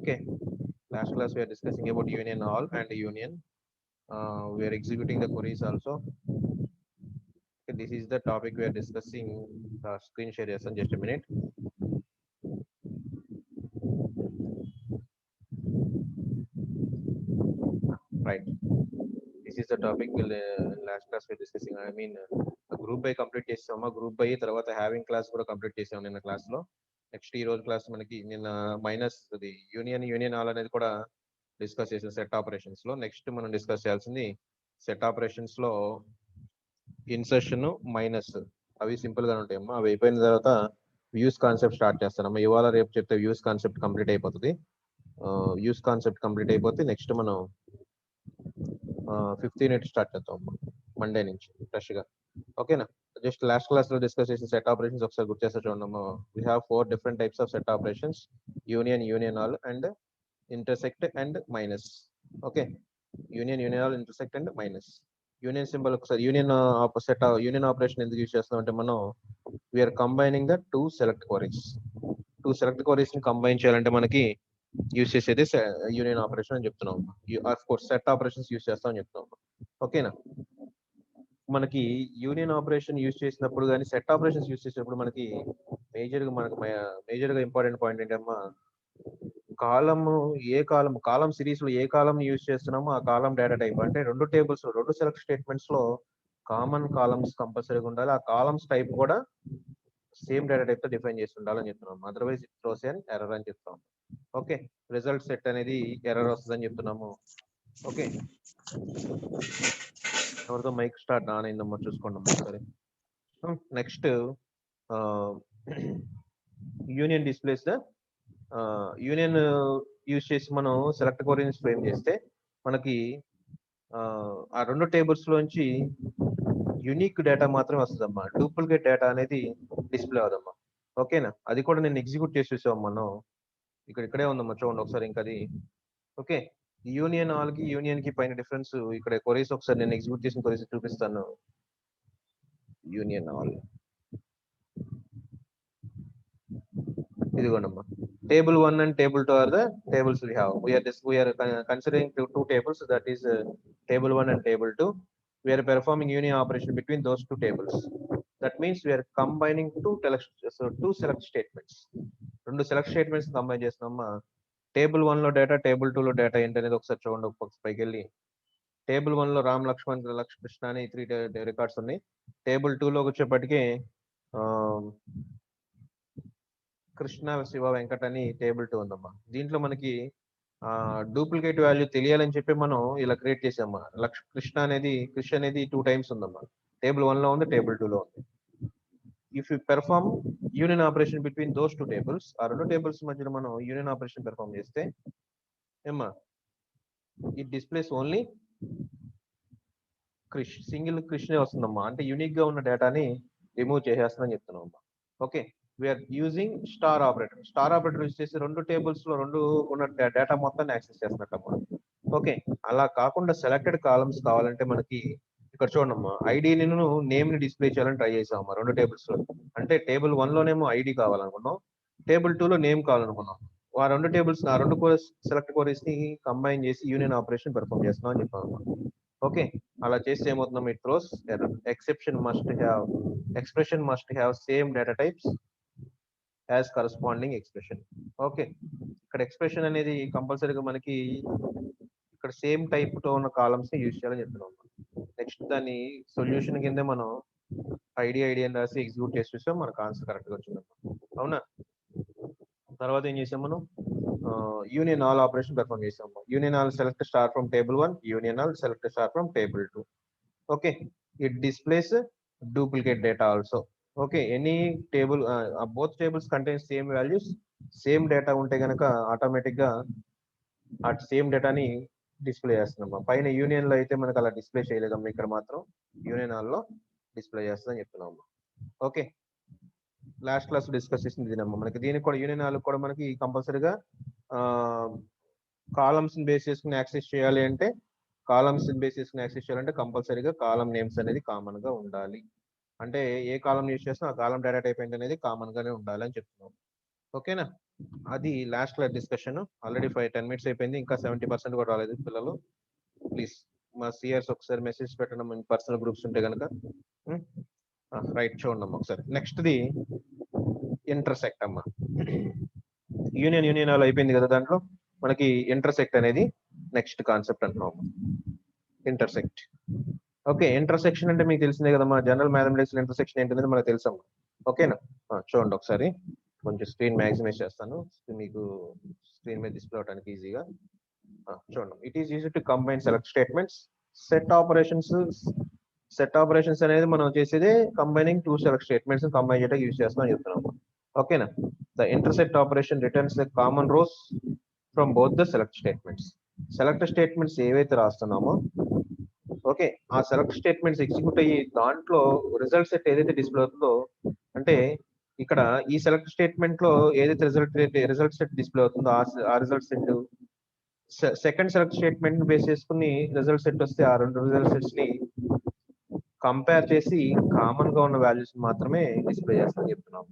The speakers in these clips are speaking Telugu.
Okay, last class we are discussing about union all and union. We are executing the queries also. Okay, this is the topic we are discussing. Screen share yes, just a minute. Right. This is the topic we'll last class we're discussing. I mean, a group by complete చేసాము గ్రూప్ బై తర్వాత హ్యావింగ్ క్లాస్ కూడా కంప్లీట్ చేసాము నిన్న క్లాస్ లో. నెక్స్ట్ ఈ రోజు క్లాస్ మనకి నిన్న మైనస్ అది యూనియన్ ఆల్ అనేది కూడా డిస్కస్ చేసాం సెట్ ఆపరేషన్స్ లో. నెక్స్ట్ మనం డిస్కస్ చేయాల్సింది సెట్ ఆపరేషన్స్ లో ఇన్సర్షన్ మైనస్ అవి సింపుల్ గా ఉంటాయమ్మా. అవి అయిపోయిన తర్వాత వ్యూస్ కాన్సెప్ట్ స్టార్ట్ చేస్తానమ్మా. ఇవాళ రేపు చెప్తే వ్యూస్ కాన్సెప్ట్ కంప్లీట్ అయిపోతుంది. వ్యూస్ కాన్సెప్ట్ కంప్లీట్ అయిపోతే నెక్స్ట్ మనం 15 స్టార్ట్ చేద్దాం మండే నుంచి ఫ్రెష్ గా. ఓకేనా? జస్ట్ లాస్ట్ క్లాస్ లో డిస్కస్ చేసిన సెట్ ఆపరేషన్స్ ఒకసారి గుర్తు చేస్తే చూడమ్మా. We have 4 different types of set operations: union all and intersect and minus. Okay, union all intersect and minus. Union symbol ఒకసారి యూనియన్ ఆపరేషన్ ఎందుకు యూజ్ చేస్తాం అంటే మనం we are combining the two select queries ని కంబైన్ చేయాలంటే మనకి యూజ్ చేసేది యూనియన్ ఆపరేషన్ అని చెప్తున్నాం. Of course set operations use చేస్తాం అని చెప్తున్నాం. ఓకేనా? మనకి యూనియన్ ఆపరేషన్ యూజ్ చేసినప్పుడు కానీ సెట్ ఆపరేషన్స్ యూజ్ చేసినప్పుడు మనకి మేజర్ గా ఇంపార్టెంట్ పాయింట్ ఏంటమ్మా, కాలం సిరీస్ లో ఏ కాలం యూజ్ చేస్తున్నామో ఆ కాలం డేటా టైప్. అంటే రెండు సెలెక్ట్ స్టేట్మెంట్స్ లో కామన్ కాలమ్స్ కంపల్సరీగా ఉండాలి. ఆ కాలమ్స్ టైప్ కూడా సేమ్ డేటా టైప్ తో డిఫైన్ చేసి ఉండాలని చెప్తున్నాం. Otherwise it throws an error అని చెప్తాం. ఓకే, రిజల్ట్ సెట్ అనేది ఎర్రర్ వస్తుందని చెప్తున్నాము. ఓకే, ఎవరితో మైక్ స్టార్ట్ ఆన్ అయిందమ్మా చూసుకోండి ఒకసారి. Next union displays the union use చేసి మనం సెలెక్ట్ క్వరీస్ ఫ్రేమ్ చేస్తే మనకి ఆ రెండు టేబుల్స్ లోంచి యునిక్ డేటా మాత్రమే వస్తుందమ్మా. డూప్లికేట్ డేటా అనేది డిస్ప్లే అవుదమ్మా. ఓకేనా? అది కూడా నేను ఎగ్జిక్యూట్ చేసి చూసాం మనం. ఇక్కడే ఉందమ్మా చూడండి ఒకసారి. ఇంకా అది ఓకే. యూనియన్ ఆల్ కి యూనియన్ కి పైన డిఫరెన్స్ ఇక్కడ క్వరీస్ ఒకసారి నేను ఎగ్జిక్యూట్ చేసిన క్వరీస్ చూపిస్తాను. యూనియన్ ఆల్ ఇదిగోండమ్మా. Table 1 and Table 2 are the tables we have. We are considering two tables, that is Table 1 and Table 2. We are performing union operation between those two tables. That means we are combining two select statements. రెండు సెలెక్ట్ స్టేట్మెంట్స్ కంబైన్ చేస్తున్నామా. టేబుల్ 1 లో డేటా, టేబుల్ 2 లో డేటా ఏంటనేది ఒకసారి చూడండి. పైకి వెళ్ళి టేబుల్ 1 లో రామ్ లక్ష్మణ్ కృష్ణ అని 3 రికార్డ్స్ ఉన్నాయి. టేబుల్ 2 లోకి వచ్చేప్పటికి కృష్ణ శివ వెంకట్ అని టేబుల్ 2 ఉందమ్మా. దీంట్లో మనకి డూప్లికేట్ వాల్యూ తెలియాలని చెప్పి మనం ఇలా క్రియేట్ చేసామా. కృష్ అనేది 2 టైమ్స్ ఉందమ్మా. టేబుల్ 1 లో ఉంది, టేబుల్ 2 లో ఉంది. If you perform union operation between those two tables, ఆ రెండు టేబుల్స్ మధ్యలో మనం యూనియన్ ఆపరేషన్ పెర్ఫార్మ్ చేస్తే ఏమ్మా, ఇట్ డిస్ప్లేస్ ఓన్లీ సింగిల్ కృష్ణే వస్తుందమ్మా. అంటే యూనిక్ గా ఉన్న డేటాని రిమూవ్ చేసేస్తుందని చెప్తున్నాం అమ్మా. Okay, we are using star operator use చేసి రెండు టేబుల్స్ లో రెండు ఉన్న డేటా మొత్తాన్ని యాక్సెస్ చేస్తున్నట్టమ్మా. ఓకే, అలా కాకుండా సెలెక్టెడ్ కాలమ్స్ కావాలంటే మనకి ఇక్కడ చూడమ్మా, ఐడిని నేమ్ ని డిస్ప్లే చేయాలని ట్రై చేసామమ్మా రెండు టేబుల్స్ లో. అంటే టేబుల్ 1 లోనేమో ఐడి కావాలనుకున్నాం, టేబుల్ 2 లో నేమ్ కావాలనుకున్నాం. ఆ రెండు టేబుల్స్ రెండు సెలెక్ట్ క్వరీస్ ని కంబైన్ చేసి యూనియన్ ఆపరేషన్ పెర్ఫార్మ్ చేస్తున్నాం అని చెప్పామమ్మా. ఓకే, అలా చేస్తే ఏమవుతుందో it throws error. Expression must have same data types as corresponding expression. Okay, ఇక్కడ ఎక్స్ప్రెషన్ అనేది కంపల్సరీగా మనకి ఇక్కడ సేమ్ టైప్ తో ఉన్న కాలమ్స్ ని యూజ్ చేయాలని చెప్తున్నాం. నెక్స్ట్ దాన్ని సొల్యూషన్ కింద మనం ఐడి అని రాసి ఎగ్జిక్యూట్ చేసి చూసాం, మనకు ఆన్సర్ కరెక్ట్ గా వచ్చింది. అవునా? తర్వాత ఏం చేసాం మనం, యూనియన్ ఆల్ ఆపరేషన్ పెర్ఫార్మ్ చేసాము. Union all select star from table 1, union all select star from table 2. Okay, it displays duplicate data also. Okay, any table both tables contain same values, same data ఉంటే గనక ఆటోమేటిక్ గా ఆ సేమ్ డేటాని డిస్ప్లే చేస్తున్నాం. పైన యూనియన్ లో అయితే మనకు అలా డిస్ప్లే చేయలేదమ్మా, ఇక్కడ మాత్రం యూనియన్ ఆల్ లో డిస్ప్లే చేస్తుందని చెప్తున్నాం. ఓకే, లాస్ట్ క్లాస్ డిస్కస్ చేసింది ఇదేనమ్మా. మనకి దీనికి కూడా యూనియన్ ఆల్ కూడా మనకి కంపల్సరీగా కాలమ్స్ బేస్ చేసుకుని యాక్సెస్ చేయాలి. అంటే కంపల్సరీగా కాలం నేమ్స్ అనేది కామన్ గా ఉండాలి. అంటే ఏ కాలం యూజ్ చేసినా ఆ కాలం డేటా టైప్ అనేది కామన్ గానే ఉండాలి అని చెప్తున్నాం. ఓకేనా? అది లాస్ట్ లో డిస్కషన్. ఆల్రెడీ 10 minutes అయిపోయింది, ఇంకా 70% కూడా రాలేదు పిల్లలు. ప్లీజ్ మా సిఆర్స్ ఒకసారి మెసేజ్ పెట్టడం, పర్సనల్ గ్రూప్స్ ఉంటే కనుక. రైట్, చూడండి ఒకసారి. నెక్స్ట్ ది ఇంటర్సెక్ట్ అమ్మా. యూనియన్ అయిపోయింది కదా, దాంట్లో మనకి ఇంటర్సెక్ట్ అనేది నెక్స్ట్ కాన్సెప్ట్ అంటున్నాం. ఇంటర్సెక్ట్. ఓకే, ఇంటర్సెక్షన్ అంటే మీకు తెలిసిందే కదమ్మా, జనరల్ మ్యాథమెటిక్స్ ఇంటర్సెక్షన్ ఏంటనేది మనకు తెలుసమ్మా. ఓకేనా? చూడండి ఒకసారి, కొంచెం స్క్రీన్ మ్యాక్సిమైజ్ చేస్తాను మీకు స్క్రీన్ మీద డిస్ప్లే అవడానికి ఈజీగా. చూడండి, it is used to combine select statements, set operations. Set operations అనేది మనం చేసేది combining two select statements combine చేయడానికి యూజ్ చేస్తామని చెప్తున్నాం. ఓకేనా? The intersect operation returns the common rows from both the select statements. Select statements ఏవైతే రాస్తున్నామో, ఓకే, ఆ సెలెక్ట్ స్టేట్మెంట్స్ ఎగ్జిక్యూట్ అయ్యి దాంట్లో రిజల్ట్ సెట్ ఏదైతే డిస్ప్లే అవుతుందో, అంటే ఇక్కడ ఈ సెలెక్ట్ స్టేట్మెంట్ లో ఏదైతే రిజల్ట్ సెట్ డిస్ప్లే అవుతుందో ఆ result set second select statement base చేసుకుని రిజల్ట్ సెట్ వస్తే ఆ రెండు రిజల్ట్ సెట్స్ ని కంపేర్ చేసి కామన్ గా ఉన్న వాల్యూస్ మాత్రమే డిస్ప్లే చేస్తామని చెప్తున్నాం.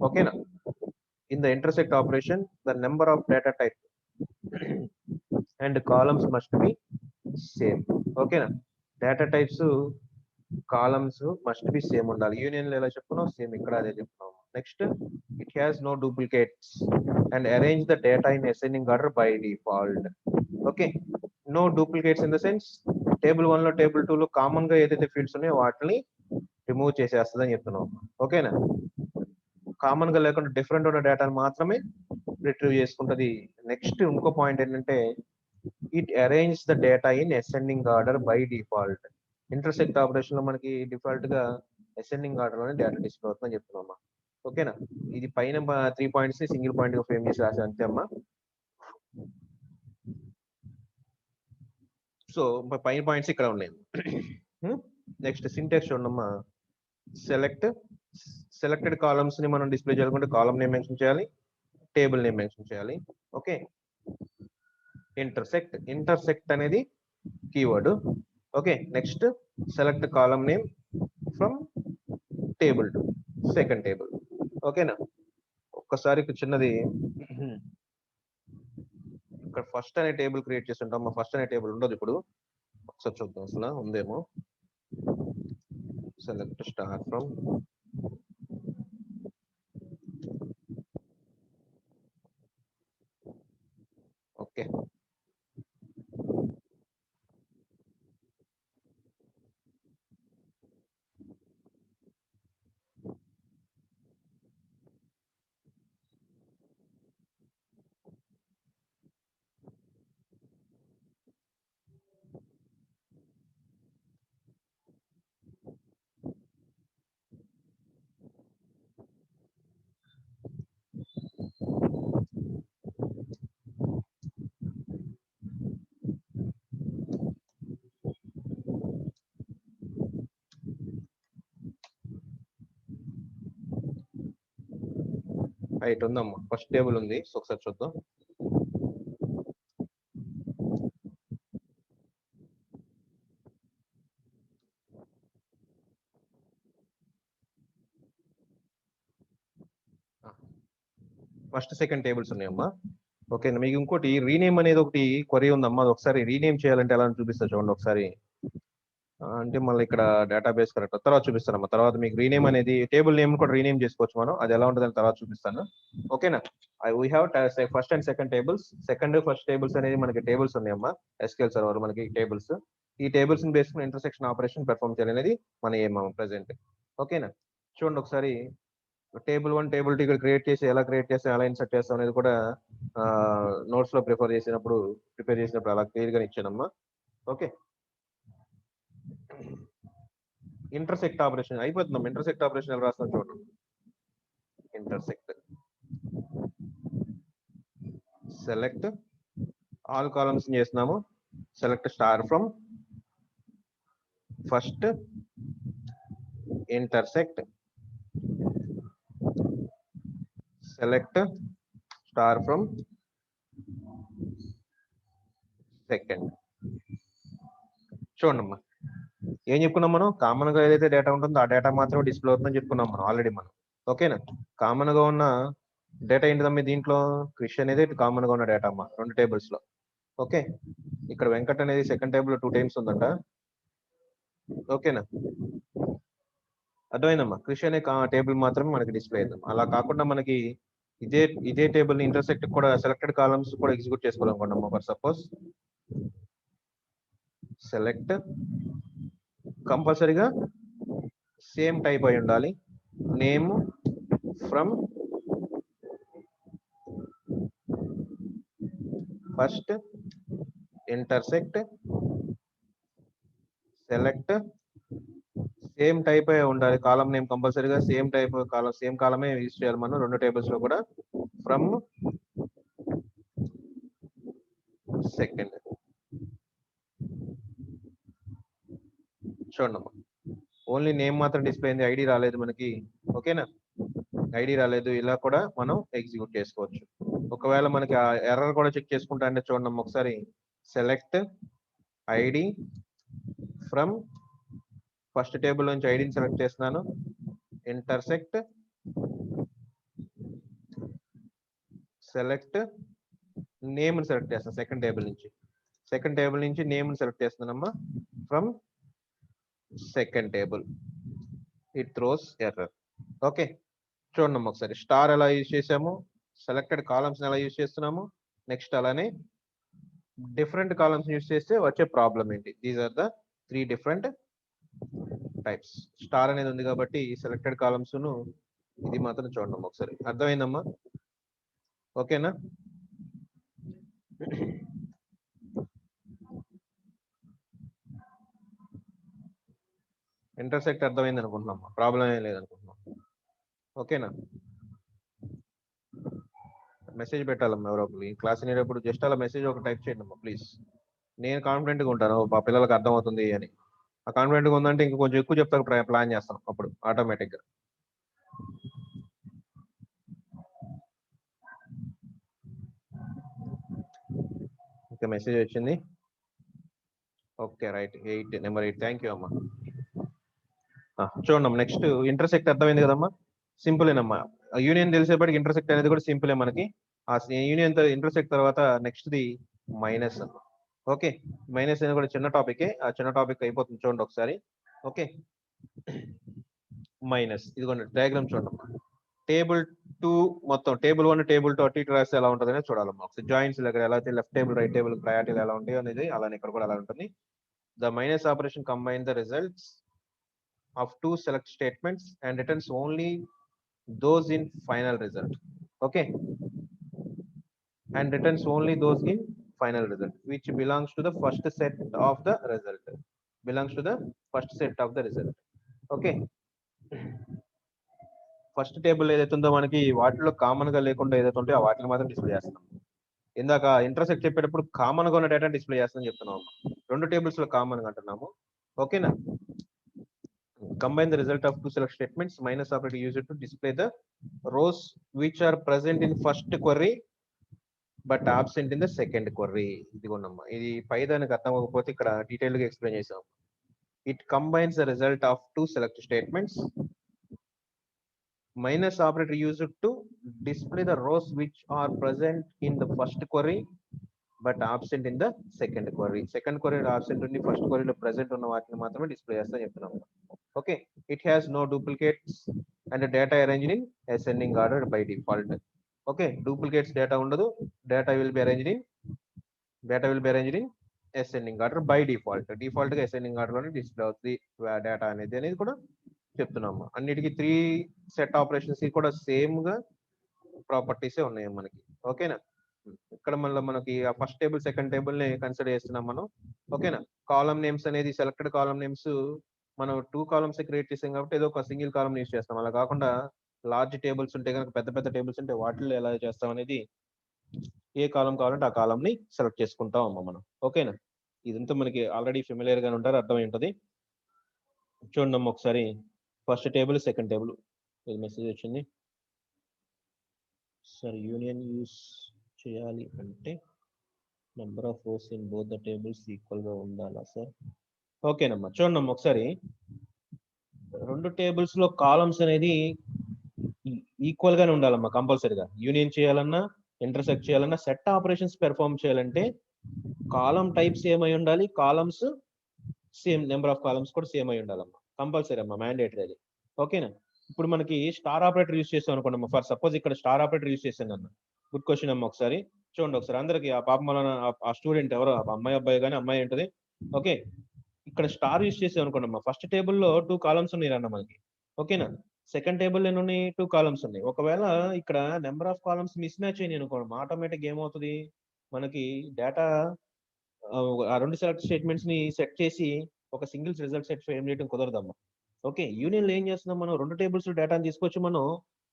ఓకేనా? In the intersect operation the number of data type and columns must be same. ఓకేనా? Data types columns must be same ఉండాలి. యూనియన్ లో ఎలా చెప్పుకున్నాం, సేమ్ ఇక్కడ అదే చెప్తున్నాం. Next, it has no duplicates and arrange the data in ascending order by default. Okay, no duplicates in the sense table 1 లో టేబుల్ 2 లో కామన్ గా ఏదైతే ఫీల్డ్స్ ఉన్నాయో వాటిని రిమూవ్ చేసేస్తుంది అని చెప్తున్నాం. ఓకేనా? కామన్ గా లేకుండా డిఫరెంట్ ఉన్న డేటాను మాత్రమే రిట్రీవ్ చేసుకుంటది. నెక్స్ట్ ఇంకో పాయింట్ ఏంటంటే, it arrange the data in ascending order by default. Intersect operation లో మనకి డిఫాల్ట్ గా అసెండింగ్ ఆర్డర్ లోనే డేటా డిస్ప్లే అవుతుందని చెప్తున్నామా. ఓకేనా? ఇది పైన 3 పాయింట్స్ ని సింగిల్ పాయింట్ గా ఫ్రేమ్ చేసి రాసి అంతే అమ్మా. సో పైన పాయింట్స్ ఇక్కడ ఉన్నాయి. నెక్స్ట్ సింటాక్స్ చూడమ్మా. సెలెక్టెడ్ కాలమ్స్ ని మనం డిస్ప్లే చేయాలనుకుంటే కాలమ్ నేమ్ మెన్షన్ చేయాలి, టేబుల్ నేమ్ మెన్షన్ చేయాలి. ఓకే, ఇంటర్సెక్ట్ అనేది keyword. Okay, next select column name from table to second table. ఓకేనా? ఒక్కసారి చిన్నది, ఇక్కడ ఫస్ట్ అనే టేబుల్ క్రియేట్ చేసి ఉంటాం. ఫస్ట్ అనే టేబుల్ ఉండదు ఇప్పుడు, ఒకసారి చూద్దాం అసలు ఉందేమో. Select star from okay, right ఉందమ్మా. ఫస్ట్ టేబుల్ ఉంది, సో ఒకసారి చూద్దాం. ఫస్ట్ సెకండ్ టేబుల్స్ ఉన్నాయమ్మా. ఓకే, మీకు ఇంకోటి రీనేమ్ అనేది ఒకటి క్వరీ ఉందమ్మా. అది ఒకసారి రీనేమ్ చేయాలంటే ఎలా చూపిస్తా చూడండి ఒకసారి. అంటే మళ్ళీ ఇక్కడ డేటాబేస్ కరెక్ట్ తర్వాత చూపిస్తానమ్మా. తర్వాత మీకు రీనేమ్ అనేది టేబుల్ నేమ్ కూడా రీనేమ్ చేసుకోవచ్చు మనం, అది ఎలా ఉంటుందని తర్వాత చూపిస్తాను. ఓకేనా? We have first and second tables. Second first tables అనేది మనకి టేబుల్స్ ఉన్నాయమ్మా. ఎస్క్యూఎల్ సర్వర్ మనకి టేబుల్స్. ఈ టేబుల్స్ ని బేసుకుని ఇంటర్సెక్షన్ ఆపరేషన్ పెర్ఫామ్ చేయాలి అనేది మన ఏం ప్రెసెంట్. ఓకేనా? చూడండి ఒకసారి, టేబుల్ 1 టేబుల్ 2 ఇక్కడ క్రియేట్ చేసి ఎలా క్రియేట్ చేస్తాం, ఎలా ఇన్సర్ట్ చేస్తాం అనేది కూడా నోట్స్ లో ప్రిపేర్ చేసినప్పుడు అలా క్లియర్ గా ఇచ్చానమ్మా. ఓకే, ఇంటర్సెక్ట్ ఆపరేషన్ అయిపోతుందమ్మా. ఇంటర్సెక్ట్ ఆపరేషన్ ఎలా రాస్తాం చూడండి. ఇంటర్సెక్ట్ సెలెక్ట్ ఆల్ కాలమ్స్ చేస్తున్నాము. Select star from first, intersect select star from second. చూడమ్మా, ఏం చెప్పుకున్నాం మనం, కామన్ గా ఏదైతే డేటా ఉంటుందో ఆ డేటా మాత్రమే డిస్ప్లే అవుతుందని చెప్పుకున్నాం మనం ఆల్రెడీ మనం. ఓకేనా? కామన్ గా ఉన్న డేటా ఏంటిదమ్మా దీంట్లో? క్రిష్ అనేది కామన్ గా ఉన్న డేటా అమ్మా 2 టేబుల్స్ లో. ఓకే, ఇక్కడ వెంకట్ అనేది సెకండ్ టేబుల్ 2 టైమ్స్ ఉందంట. ఓకేనా, అర్థమైందమ్మా? క్రిష్ అనే టేబుల్ మాత్రమే మనకి డిస్ప్లే అవుతుంది. అలా కాకుండా మనకి ఇదే టేబుల్ ని ఇంటర్సెక్ట్ కూడా సెలెక్టెడ్ కాలమ్స్ కూడా ఎగ్జిక్యూట్ చేసుకోవాలనుకున్నాము. ఫర్ సపోజ్ సెలెక్ట్ కంపల్సరీగా సేమ్ టైప్ అయి ఉండాలి. Name from first intersect select same type అయి ఉండాలి. కాలం నేమ్ కంపల్సరీగా సేమ్ టైప్ సేమ్ కాలమే యూజ్ చేయాలి మనం 2 టేబుల్స్ లో కూడా. ఫ్రమ్ సెకండ్ చూడండి, ఓన్లీ నేమ్ మాత్రం డిస్ప్లే అయింది, ఐడి రాలేదు మనకి. ఓకేనా, ఐడి రాలేదు. ఇలా కూడా మనం ఎగ్జిక్యూట్ చేసుకోవచ్చు. ఒకవేళ మనకి ఆ ఎర్రర్ కూడా చెక్ చేసుకుంటా అంటే చూడండి ఒకసారి. Select ID from first table నుంచి ఐడిని సెలెక్ట్ చేస్తున్నాను. ఇంటర్సెక్ట్ సెలెక్ట్ నేమ్ సెలెక్ట్ చేస్తాను సెకండ్ టేబుల్ నుంచి నేమ్ సెలెక్ట్ చేస్తున్నానమ్మా. From second table it throws error. Okay, చూడండి ఒకసారి. స్టార్ ఎలా యూజ్ చేసాము, సెలెక్టెడ్ కాలమ్స్ ఎలా యూజ్ చేస్తున్నాము, నెక్స్ట్ అలానే డిఫరెంట్ కాలమ్స్ యూజ్ చేస్తే వచ్చే ప్రాబ్లం ఏంటి. These are the 3 different types. Star అనేది ఉంది కాబట్టి సెలెక్టెడ్ కాలమ్స్ ను ఇది మాత్రం చూడండి ఒకసారి. అర్థమైందమ్మా? ఓకేనా, ఇంటర్సెక్ట్ అర్థమైంది అనుకుంటున్నాం, ప్రాబ్లం ఏం లేదనుకుంటున్నాం. ఓకేనా, మెసేజ్ పెట్టాలమ్మా ఎవరో ఒకరు. ఈ క్లాస్ వినేటప్పుడు జస్ట్ అలా మెసేజ్ ఒక టైప్ చేయండి అమ్మా ప్లీజ్. నేను కాన్ఫిడెంట్ గా ఉంటాను మా పిల్లలకు అర్థమవుతుంది అని. ఆ కాన్ఫిడెంట్ గా ఉందంటే ఇంకా కొంచెం ఎక్కువ చెప్తా ప్లాన్ చేస్తాం అప్పుడు ఆటోమేటిక్ గా. ఓకే, మెసేజ్ వచ్చింది. Okay right, number 8. Thank you అమ్మా. చూడండి నెక్స్ట్ ఇంటర్సెక్ట్ అర్థమైంది కదమ్మా, సింపుల్ ఏనమ్మా. యూనియన్ తెలిసేపటికి ఇంటర్సెక్ట్ అనేది కూడా సింపులే మనకి. ఆ యూనియన్ ఇంటర్సెక్ట్ తర్వాత next the minus. Okay, minus అనేది కూడా చిన్న టాపికే, ఆ చిన్న టాపిక్ అయిపోతుంది చూడండి ఒకసారి. ఓకే, మైనస్ ఇదిగోండి డయాగ్రామ్ చూడండి. టేబుల్ 2 మొత్తం టేబుల్ 1 టేబుల్ 2 అటు ఇటు రాస్తే ఎలా ఉంటుంది అనేది చూడాలమ్మా. ఒకసారి జాయింట్స్ దగ్గర ఎలా అయితే లెఫ్ట్ టేబుల్ రైట్ టేబుల్ ప్రయారిటీలు ఎలా ఉంటాయో అనేది అలానే ఇక్కడ కూడా అలా ఉంటుంది. The minus operation combine the results of 2 select statements and returns only those in final result. Okay, and returns only those in final result which belongs to the first set of the result. Okay, first table ఏదైతే ఉందో మనకి వాటిలో కామన్ గా లేకుండా ఏదైతే ఉంటే ఆ వాటిని మాత్రం డిస్ప్లే చేస్తున్నాం. ఇందాక ఇంటర్సెక్ట్ చెప్పేటప్పుడు కామన్ గా ఉన్న డేటా డిస్ప్లే చేస్తామని చెప్తున్నాం. 2 టేబుల్స్ లో కామన్ గా అంటున్నాము. ఓకేనా, combine the result of 2 select statements. Minus operator used to display the rows which are present in first query but absent in the second query. ఇదిగోనమ్మా, ఇది పైదానికి అర్థం అవ్వకపోతే ఇక్కడ డీటెయిల్ గా ఎక్స్ప్లెయిన్ చేసాం. It combines the result of 2 select statements. Minus operator used to display the rows which are present in the first query but absent in the second query. Second query absent ఉంది, ఫస్ట్ query లో present ఉన్న వాటిని మాత్రమే డిస్ప్లే చేస్తా చెప్తున్నాము. Okay, it has no duplicates and data arranged in ascending order by default. Okay, duplicates data ఉండదు, data will be arranged in ascending order by default. Default గా ascending order లోనే డిస్ప్లే అవుతుంది డేటా అనేది కూడా చెప్తున్నాము. అన్నిటికీ 3 సెట్ ఆపరేషన్స్ కూడా సేమ్ గా ప్రాపర్టీసే ఉన్నాయి మనకి. ఓకేనా, ఇక్కడ మళ్ళీ మనకి ఆ ఫస్ట్ టేబుల్ సెకండ్ టేబుల్ ని కన్సిడర్ చేస్తున్నాం మనం. ఓకేనా, కాలమ్ నేమ్స్ అనేది సెలెక్టెడ్ కాలమ్ నేమ్స్ మనం 2 కాలమ్స్ క్రియేట్ చేసాం కాబట్టి ఏదో ఒక సింగిల్ కాలమ్ యూస్ చేస్తాం. అలా కాకుండా లార్జ్ టేబుల్స్ ఉంటే కనుక పెద్ద పెద్ద టేబుల్స్ ఉంటే వాటిల్లో ఎలా చేస్తాం అనేది ఏ కాలం కావాలంటే ఆ కాలం ని సెలెక్ట్ చేసుకుంటాం అమ్మ మనం. ఓకేనా, ఇదంతా మనకి ఆల్రెడీ ఫెమిలియర్ గా ఉంటారు, అర్థమై ఉంటుంది. చూడండి అమ్మ ఒకసారి. First table second table message వచ్చింది. సార్ యూనియన్ యూస్ చేయాలి అంటే number of rows in both the tables equal గా ఉండాలా సార్? ఓకేనమ్మా, చూడండి అమ్మ ఒకసారి. 2 టేబుల్స్ లో కాలమ్స్ అనేది ఈక్వల్ గానే ఉండాలమ్మా కంపల్సరీగా. యూనియన్ చేయాలన్నా ఇంటర్సెక్ట్ చేయాలన్నా సెట్ ఆపరేషన్స్ పెర్ఫార్మ్ చేయాలంటే కాలం టైప్ సేమ్ అయి ఉండాలి, columns same number of columns కూడా సేమ్ అయి ఉండాలమ్మా, కంపల్సరీ అమ్మా, మ్యాండేటరీ అది. ఓకేనా. ఇప్పుడు మనకి స్టార్ ఆపరేటర్ యూస్ చేస్తాం అనుకోండి అమ్మా, ఫర్ సపోజ్ ఇక్కడ స్టార్ ఆపరేటర్ యూస్ చేశాను అన్న. గుడ్ క్వశ్చన్ అమ్మా. ఒకసారి చూడండి ఒకసారి అందరికి, ఆ పాప మన ఆ స్టూడెంట్ ఎవరో అమ్మాయి అబ్బాయి కానీ అమ్మాయి ఉంటుంది. ఓకే, ఇక్కడ స్టార్ యూస్ చేసాం అనుకోండి అమ్మా, ఫస్ట్ టేబుల్లో 2 కాలమ్స్ ఉన్నాయి అన్న మనకి. ఓకేనా. సెకండ్ టేబుల్ ఎన్ని 2 కాలమ్స్ ఉన్నాయి. ఒకవేళ ఇక్కడ number of columns miss match అయినాయి అనుకోండి, ఆటోమేటిక్ ఏమవుతుంది మనకి డేటా ఆ 2 సెలెక్ట్ స్టేట్మెంట్స్ ని సెట్ చేసి ఒక సింగిల్ రిజల్ట్ సెట్ ఫ్రేమ్ చేయడం కుదరదమ్మా. ఓకే, యూనియన్ లో ఏం చేస్తున్నాం మనం, 2 టేబుల్స్ డేటాని తీసుకొచ్చి మనం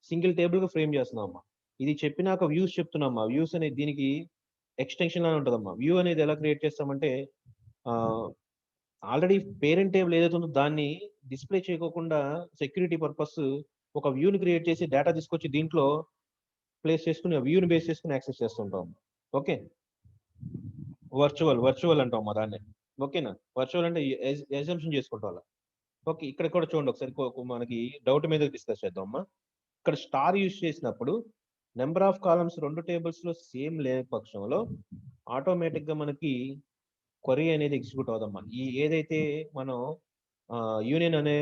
సింగిల్ టేబుల్ గా ఫ్రేమ్ చేస్తున్నాం అమ్మా. ఇది చెప్పినాక వ్యూస్ చెప్తున్నామ్మా. వ్యూస్ అనేది దీనికి ఎక్స్టెన్షన్ లానే ఉంటుందమ్మా. వ్యూ అనేది ఎలా క్రియేట్ చేస్తామంటే ఆల్రెడీ పేరెంట్ టేబుల్ ఏదైతే ఉందో దాన్ని డిస్ప్లే చేయకోకుండా సెక్యూరిటీ పర్పస్ ఒక వ్యూని క్రియేట్ చేసి డేటా తీసుకొచ్చి దీంట్లో ప్లేస్ చేసుకుని వ్యూని బేస్ చేసుకుని యాక్సెస్ చేస్తుంటాం. ఓకే, వర్చువల్ అంటాం మా దాన్ని. ఓకేనా. వర్చువల్ అంటే ఎగ్జంప్షన్ చేసుకుంటాం అలా. ఓకే, ఇక్కడ కూడా చూడండి ఒకసారి మనకి డౌట్ మీద డిస్కస్ చేద్దాం అమ్మా. ఇక్కడ స్టార్ యూజ్ చేసినప్పుడు నెంబర్ ఆఫ్ కాలమ్స్ 2 టేబుల్స్ లో సేమ్ లేని పక్షంలో ఆటోమేటిక్ గా మనకి క్వరీ అనేది ఎగ్జిక్యూట్ అవుదమ్మా. ఈ ఏదైతే మనం యూనియన్ అనే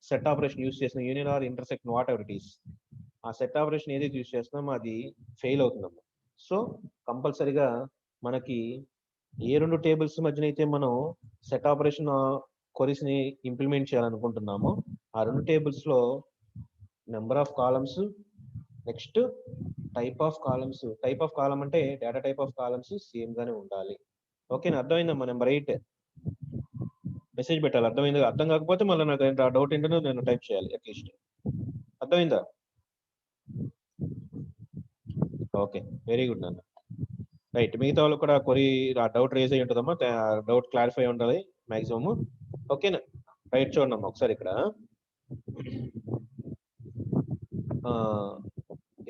సెట్ ఆపరేషన్ యూస్ చేసిన union or intersect what ever it is, ఆ సెట్ ఆపరేషన్ ఏదైతే యూస్ చేస్తున్నామో అది ఫెయిల్ అవుతుందమ్మా. సో కంపల్సరీగా మనకి ఏ 2 టేబుల్స్ మధ్యన అయితే మనం సెట్ ఆపరేషన్ క్వరీస్ ని ఇంప్లిమెంట్ చేయాలనుకుంటున్నామో ఆ 2 టేబుల్స్ లో number of columns, next type of columns, type of column అంటే data type of columns same గానే ఉండాలి. ఓకేనా, అర్థమైందమ్మా. నెంబర్ 8 మెసేజ్ పెట్టాలి. అర్థమైంది. అర్థం కాకపోతే మళ్ళీ నాకు ఆ డౌట్ ఏంటో నేను టైప్ చేయాలి అట్లీస్ట్. అర్థమైందా? ఓకే, వెరీ గుడ్ నాన్న. రైట్, మిగతా వాళ్ళు కూడా కొరి ఆ డౌట్ రేజ్ అయ్యి ఉంటుందమ్మా, డౌట్ క్లారిఫై ఉండాలి మాక్సిమం. ఓకేనా. రైట్, చూడండి అమ్మా ఒకసారి ఇక్కడ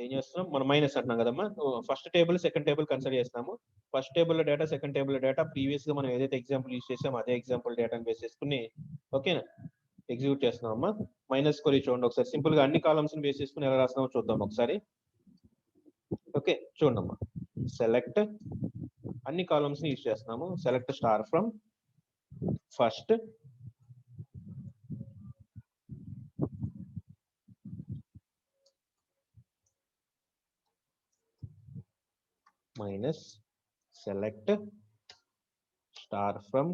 ఏం చేస్తున్నాం మనం, మైనస్ అంటున్నాం కదమ్మా. First table second table consider చేస్తాము. ఫస్ట్ టేబుల్ లో డేటా, సెకండ్ టేబుల్ లో డేటా, ప్రీవియస్ గా మనం ఏదైతే ఎగ్జాంపుల్ యూస్ చేసామో అదే ఎగ్జాంపుల్ డేటాను బేస్ చేసుకుని ఓకేనా ఎగ్జిక్యూట్ చేస్తున్నాం అమ్మా. మైనస్ కొరి చూడండి ఒకసారి, సింపుల్ గా అన్ని కాలమ్స్ ని బేస్ చేసుకుని ఎలా రాస్తున్నామో చూద్దాం ఒకసారి. ఓకే, చూడండి అమ్మా. సెలెక్ట్, అన్ని కాలమ్స్ ని యూస్ చేస్తున్నాము. Select star from first minus select star from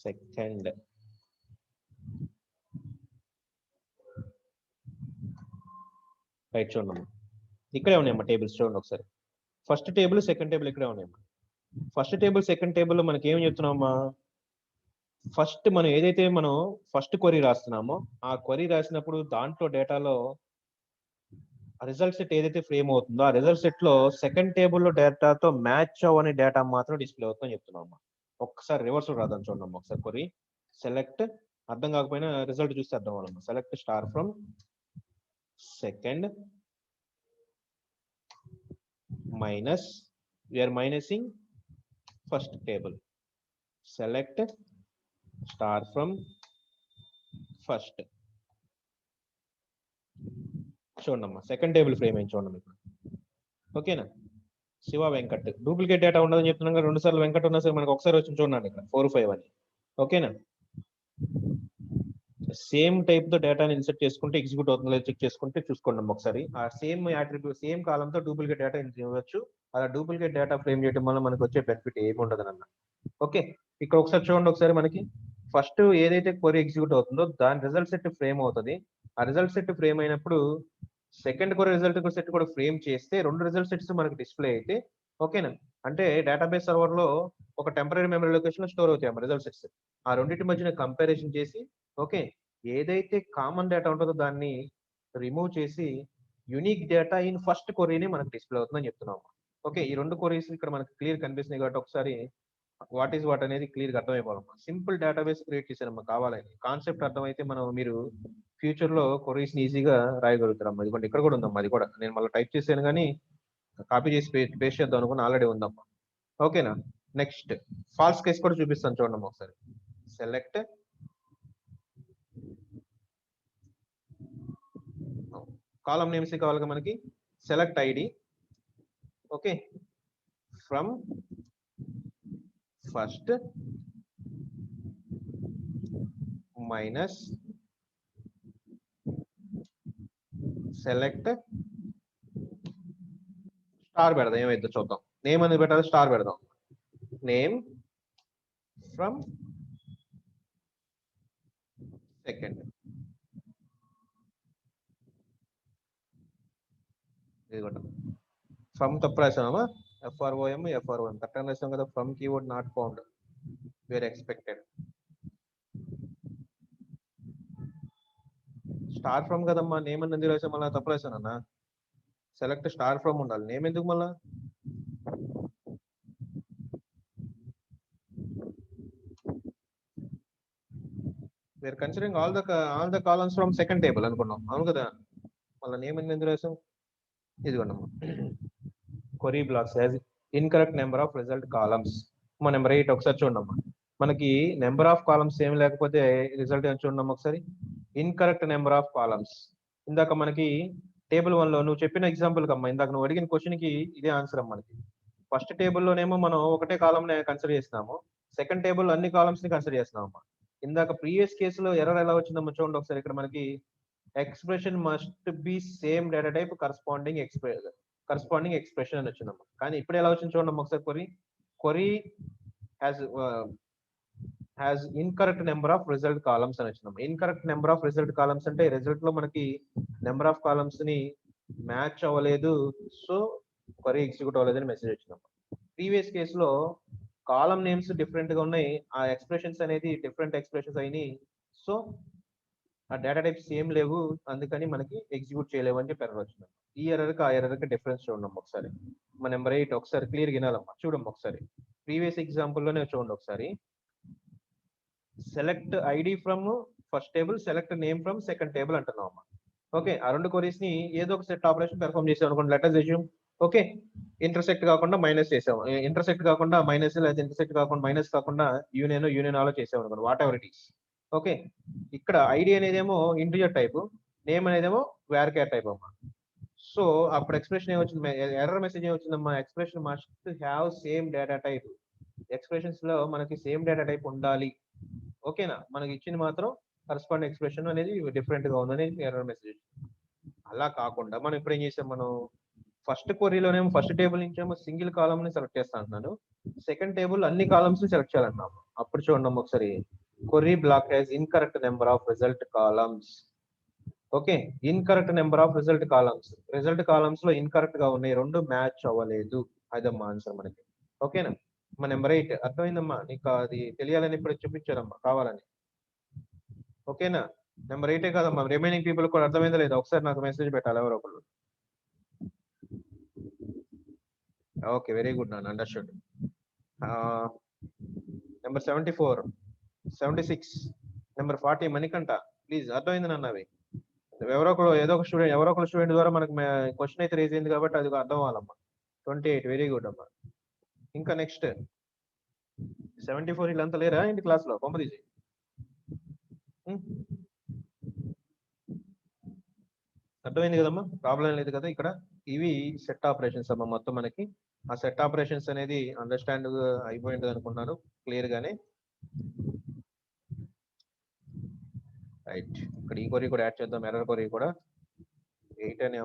second. Right, చూడండి ఇక్కడే ఉన్నాయమ్మా టేబుల్స్. చూడండి ఒకసారి, ఫస్ట్ టేబుల్ సెకండ్ టేబుల్ ఇక్కడే ఉన్నాయమ్మా. ఫస్ట్ టేబుల్ సెకండ్ టేబుల్ మనకి ఏం చెప్తున్నామా, ఫస్ట్ మనం ఏదైతే మనం ఫస్ట్ క్వరీ రాస్తున్నామో ఆ క్వరీ రాసినప్పుడు దాంట్లో డేటాలో రిజల్ట్ సెట్ ఏదైతే ఫ్రేమ్ అవుతుందో ఆ రిజల్ట్ సెట్ లో సెకండ్ టేబుల్ లో డేటాతో మ్యాచ్ అవ్వని డేటా మాత్రం డిస్ప్లే అవుతుందని చెప్తున్నాం. ఒక్కసారి రివర్స్ రాద్దాం చూడండి ఒకసారి. క్వరీ సెలెక్ట్, అర్థం కాకపోయినా రిజల్ట్ చూస్తే అర్థం అవ్వాలి. Select star from second minus, we're minusing first table. Select star from first. చూడండి అమ్మా సెకండ్ టేబుల్ ఫ్రేమ్ ఏం చూడండి మీకు. ఓకేనా. శివ వెంకట్, డూప్లికేట్ డేటా ఉండదని చెప్తున్నాం కదా, 2 సార్లు వెంకట్ ఉన్నా సరే మనకు ఒకసారి వచ్చి చూడండి ఇక్కడ 4, 5 అని. ఓకేనా. సేమ్ టైప్ తో డేటాని ఇన్సర్ట్ చేసుకుంటే ఎగ్జిక్యూట్ అవుతుందో లేదో చెక్ చేసుకుంటే చూసుకోండి ఒకసారి. ఆ సేమ్ అట్రిబ్యూట్ సేమ్ కాలంతో డూప్లికేట్ డేటా ఇవ్వచ్చు. అలా డూప్లికేట్ డేటా ఫ్రేమ్ చేయడం వల్ల మనకు వచ్చే బెనిఫిట్ ఏమి ఉండదు అన్న. ఓకే, ఇక్కడ ఒకసారి చూడండి ఒకసారి. మనకి ఫస్ట్ ఏదైతే క్వరీ ఎగ్జిక్యూట్ అవుతుందో దాని రిజల్ట్ సెట్ ఫ్రేమ్ అవుతుంది. ఆ రిజల్ట్ సెట్ ఫ్రేమ్ అయినప్పుడు సెకండ్ క్వరీ రిజల్ట్ సెట్ కూడా ఫ్రేమ్ చేస్తే 2 రిజల్ట్ సెట్స్ మనకి డిస్ప్లే అయితే ఓకేనా. అంటే డేటాబేస్ సర్వర్ లో ఒక టెంపరీ మెమరీ లొకేషన్ లో స్టోర్ అవుతాయి రిజల్ట్ సెట్స్. ఆ రెండింటి మధ్యన కంపారిజన్ చేసి ఓకే ఏదైతే కామన్ డేటా ఉంటుందో దాన్ని రిమూవ్ చేసి యునిక్ డేటా ఇన్ ఫస్ట్ క్వరీని మనకు డిస్ప్లే అవుతుందని చెప్తున్నాం. ఓకే, ఈ 2 క్వరీస్ ఇక్కడ మనకు క్లియర్ కనిపిస్తున్నాయి కాబట్టి ఒకసారి వాట్ ఈస్ వాట్ అనేది క్లియర్ గా అర్థమైపోవాలమ్మా. సింపుల్ డేటాబేస్ క్రియేట్ చేశారమ్మా. కావాలని కాన్సెప్ట్ అర్థమైతే మీరు ఫ్యూచర్ లో క్వరీస్ ని ఈజీగా రాయగలుగుతారమ్మా. ఇదిగోండి ఇక్కడ కూడా ఉందమ్మా. అది కూడా నేను మళ్ళీ టైప్ చేశాను కానీ కాపీ చేసి పేస్ట్ చేద్దాం అనుకుని ఆల్రెడీ ఉందమ్మా. ఓకేనా. నెక్స్ట్ ఫాల్స్ కేస్ కూడా చూపిస్తాను చూడండి ఒకసారి. సెలెక్ట్ కాలం నేమ్స్ కావాలి మనకి. Select ID, okay, from first minus select star పెడదాం, ఏమైతే చూద్దాం. నేమ్ అనేది పెట్టాలి, స్టార్ పెడదాం. నేమ్ ఫ్రమ్ సెకండ్, ఇది కొట్టాం. ఫ్రమ్ తప్పు రాసామా, FROM కరెక్ట్ రాసాం కదా. From keyword not found, where expected. Star from కదమ్మా, నేమ్ అని ఎందుకు రాసాం మళ్ళీ, తప్పు రాసానన్నా. సెలెక్ట్ స్టార్ ఫ్రమ్ ఉండాలి, నేమ్ ఎందుకు మళ్ళా. We're considering all the columns from second table అనుకున్నాం, అవును కదా. మళ్ళీ నేమ్ ఎందుకు రాసాం, ఇదిగోండమ్మా. Query blocks has incorrect number of result columns. మా నెంబర్ 8 ఒకసారి చూడమ్మా. మనకి నెంబర్ ఆఫ్ కాలమ్స్ ఏం లేకపోతే రిజల్ట్ ఏం చూడమ్మా ఒకసారి. Incorrect number of columns. ఇందాక మనకి టేబుల్ 1 లో నువ్వు చెప్పిన ఎగ్జాంపుల్ కమ్మా, ఇందాక నువ్వు అడిగిన క్వశ్చన్ కి ఇదే ఆన్సర్ అమ్మా. మనకి ఫస్ట్ టేబుల్లోనేమో మనం ఒకటే కాలం కన్సిడర్ చేస్తున్నాము, సెకండ్ టేబుల్ అన్ని కాలమ్స్ ని కన్సిడర్ చేస్తున్నాం అమ్మా. ఇందాక ప్రీవియస్ కేసులో ఎర్రర్ ఎలా వచ్చిందమ్మా చూడండి ఒకసారి. ఇక్కడ మనకి expression must be same data type corresponding expression అని వచ్చిందమ్మా. కానీ ఇప్పుడు ఎలా వచ్చింది చూడండి ఒకసారి. Query has incorrect number of result columns అని వచ్చిందమ్మా. Incorrect number of result columns అంటే రిజల్ట్ లో మనకి నెంబర్ ఆఫ్ కాలమ్స్ ని మ్యాచ్ అవ్వలేదు, సో క్వరీ ఎగ్జిక్యూట్ అవ్వలేదని మెసేజ్ వచ్చిందమ్మా. ప్రీవియస్ కేసులో కాలం నేమ్స్ డిఫరెంట్ గా ఉన్నాయి, ఆ ఎక్స్ప్రెషన్స్ అనేది డిఫరెంట్ ఎక్స్ప్రెషన్స్ అయినాయి, సో ఆ డేటా టైప్స్ సేమ్ లేవు, అందుకని మనకి ఎగ్జిక్యూట్ చేయలేవు అని చెప్పి ఎర్రర్ వచ్చింది. ఈ ఎర్రర్కి ఆ ఎర్రర్కి డిఫరెన్స్ చూడండి ఒకసారి. మా నెంబర్ 8 ఒకసారి క్లియర్ వినాలమ్మా, చూడమ్మా ఒకసారి. ప్రీవియస్ ఎగ్జాంపుల్లోనే చూడండి ఒకసారి. Select ID from first table, select name from second table అంటున్నాం అమ్మా. ఓకే, ఆ రెండు క్వరీస్ ని ఏదో ఒక సెట్ ఆపరేషన్ పెర్ఫామ్ చేసాం అనుకోండి. Let us assume, okay, intersect కాకుండా మైనస్ చేసాము, ఇంటర్సెక్ట్ కాకుండా మైనస్, లేదా ఇంటర్సెక్ట్ కాకుండా మైనస్ కాకుండా యూనియన్ ఆలో చేసాం అనుకోండి, what ever it is. Okay, ఇక్కడ ఐడి అనేదేమో ఇంటిజర్ టైప్, నేమ్ అనేదేమో వేర్కేర్ టైప్ అమ్మా. సో అప్పుడు ఎక్స్ప్రెషన్ ఏమొచ్చింది, ఎర్రర్ మెసేజ్ ఏమొచ్చిందమ్మా, expression must have same data type. Expressions లో మనకి సేమ్ డేటా టైప్ ఉండాలి, ఓకేనా. మనకి ఇచ్చింది మాత్రం కరస్పాండింగ్ ఎక్స్ప్రెషన్ అనేది డిఫరెంట్ గా ఉందని ఎర్రర్ మెసేజ్. అలా కాకుండా మనం ఇప్పుడు ఏం చేసాం, మనం ఫస్ట్ క్వరీలోనేమో ఫస్ట్ టేబుల్ నుంచి ఏమో సింగిల్ కాలమ్ ని సెలెక్ట్ చేస్తా అంటున్నాను, సెకండ్ టేబుల్ అన్ని కాలమ్స్ ని సెలెక్ట్ చేయాలన్నాము. అప్పుడు చూడండి ఒకసారి. Query block has incorrect number of result columns. Okay, incorrect number of result columns లో ఇన్కరెక్ట్ గా ఉన్నాయి, రెండు మ్యాచ్ అవ్వలేదు, అదమ్మా ఆన్సర్ మనకి. ఓకేనా. మా నెంబర్ 8 అర్థమైందమ్మా నీకు, అది తెలియాలని ఇప్పుడు చూపించారమ్మా కావాలని. ఓకేనా. నెంబర్ 8 కాదమ్మా, రిమైనింగ్ పీపుల్ కూడా అర్థమైందా లేదా ఒకసారి నాకు మెసేజ్ పెట్టాలి ఎవరో ఒకళ్ళు. ఓకే, వెరీ గుడ్ నాన్న, understood. Number 74, 76, number 40 Manikanta, please అర్థమైంది నాన్న. అవి ఎవరో ఒకరు స్టూడెంట్ ద్వారా మనకు క్వశ్చన్ అయితే రేజ్ అయింది కాబట్టి అది అర్థం అవ్వాలమ్మా. 28, వెరీ గుడ్ అమ్మా. ఇంకా నెక్స్ట్ 74 వీళ్ళంతా లేరా ఏంటి క్లాస్ లో, పంపదీసి. అర్థమైంది కదమ్మా, ప్రాబ్లం లేదు కదా ఇక్కడ. ఇవి సెట్ ఆపరేషన్స్ అమ్మా మొత్తం మనకి. ఆ సెట్ ఆపరేషన్స్ అనేది అండర్స్టాండ్ అయిపోయింది అనుకున్నాను క్లియర్ గానే. రైట్, ఇక్కడ ఈ క్వరీ కూడా యాడ్ చేద్దాం, ఎర్రర్ క్వరీ కూడా. 8 అనే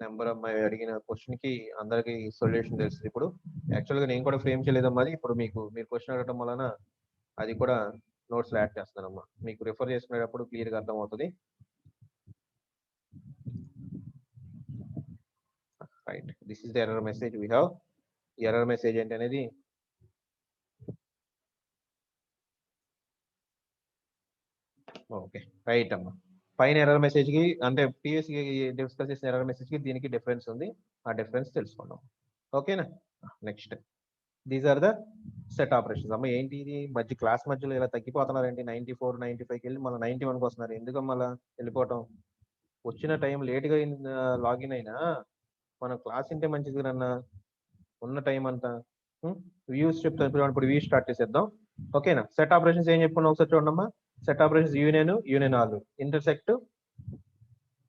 నెంబర్ అమ్మాయి అడిగిన క్వశ్చన్ కి అందరికి సొల్యూషన్ తెలుస్తుంది ఇప్పుడు. యాక్చువల్ గా నేను కూడా ఫ్రేమ్ చేయలేదమ్మా, ఇప్పుడు మీరు క్వశ్చన్ అడగడం వలన అది కూడా నోట్స్ లో యాడ్ చేస్తానమ్మా, మీకు రిఫర్ చేసుకునేటప్పుడు క్లియర్ గా అర్థం అవుతుంది. Right, this is the error message we have. Error message ఏంటి అనేది ఓకే రైట్ అమ్మా. పైన ఎర్రర్ మెసేజ్ కి అంటే ప్రీవియస్ డిస్కస్ చేసిన ఎర్రర్ మెసేజ్ కి దీనికి డిఫరెన్స్ ఉంది, ఆ డిఫరెన్స్ తెలుసుకున్నాం. ఓకేనా. Next, these are the set operations అమ్మ. ఏంటి ఇది క్లాస్ మధ్యలో ఇలా తగ్గిపోతున్నారు ఏంటి, 94, 95కి వెళ్ళి మళ్ళీ 91కి వస్తున్నారు, ఎందుకు మళ్ళీ వెళ్ళిపోవటం. వచ్చిన టైం లేట్ గా లాగిన్ అయినా మన క్లాస్ ఇంటే మంచిది కన్నా, ఉన్న టైం అంతా. వ్యూస్ చెప్తాను, ఇప్పుడు వ్యూ స్టార్ట్ చేసేద్దాం. ఓకేనా. సెట్ ఆపరేషన్స్ ఏం చెప్పుకున్నాం ఒకసారి చూడమ్మా. Set operations union all, intersect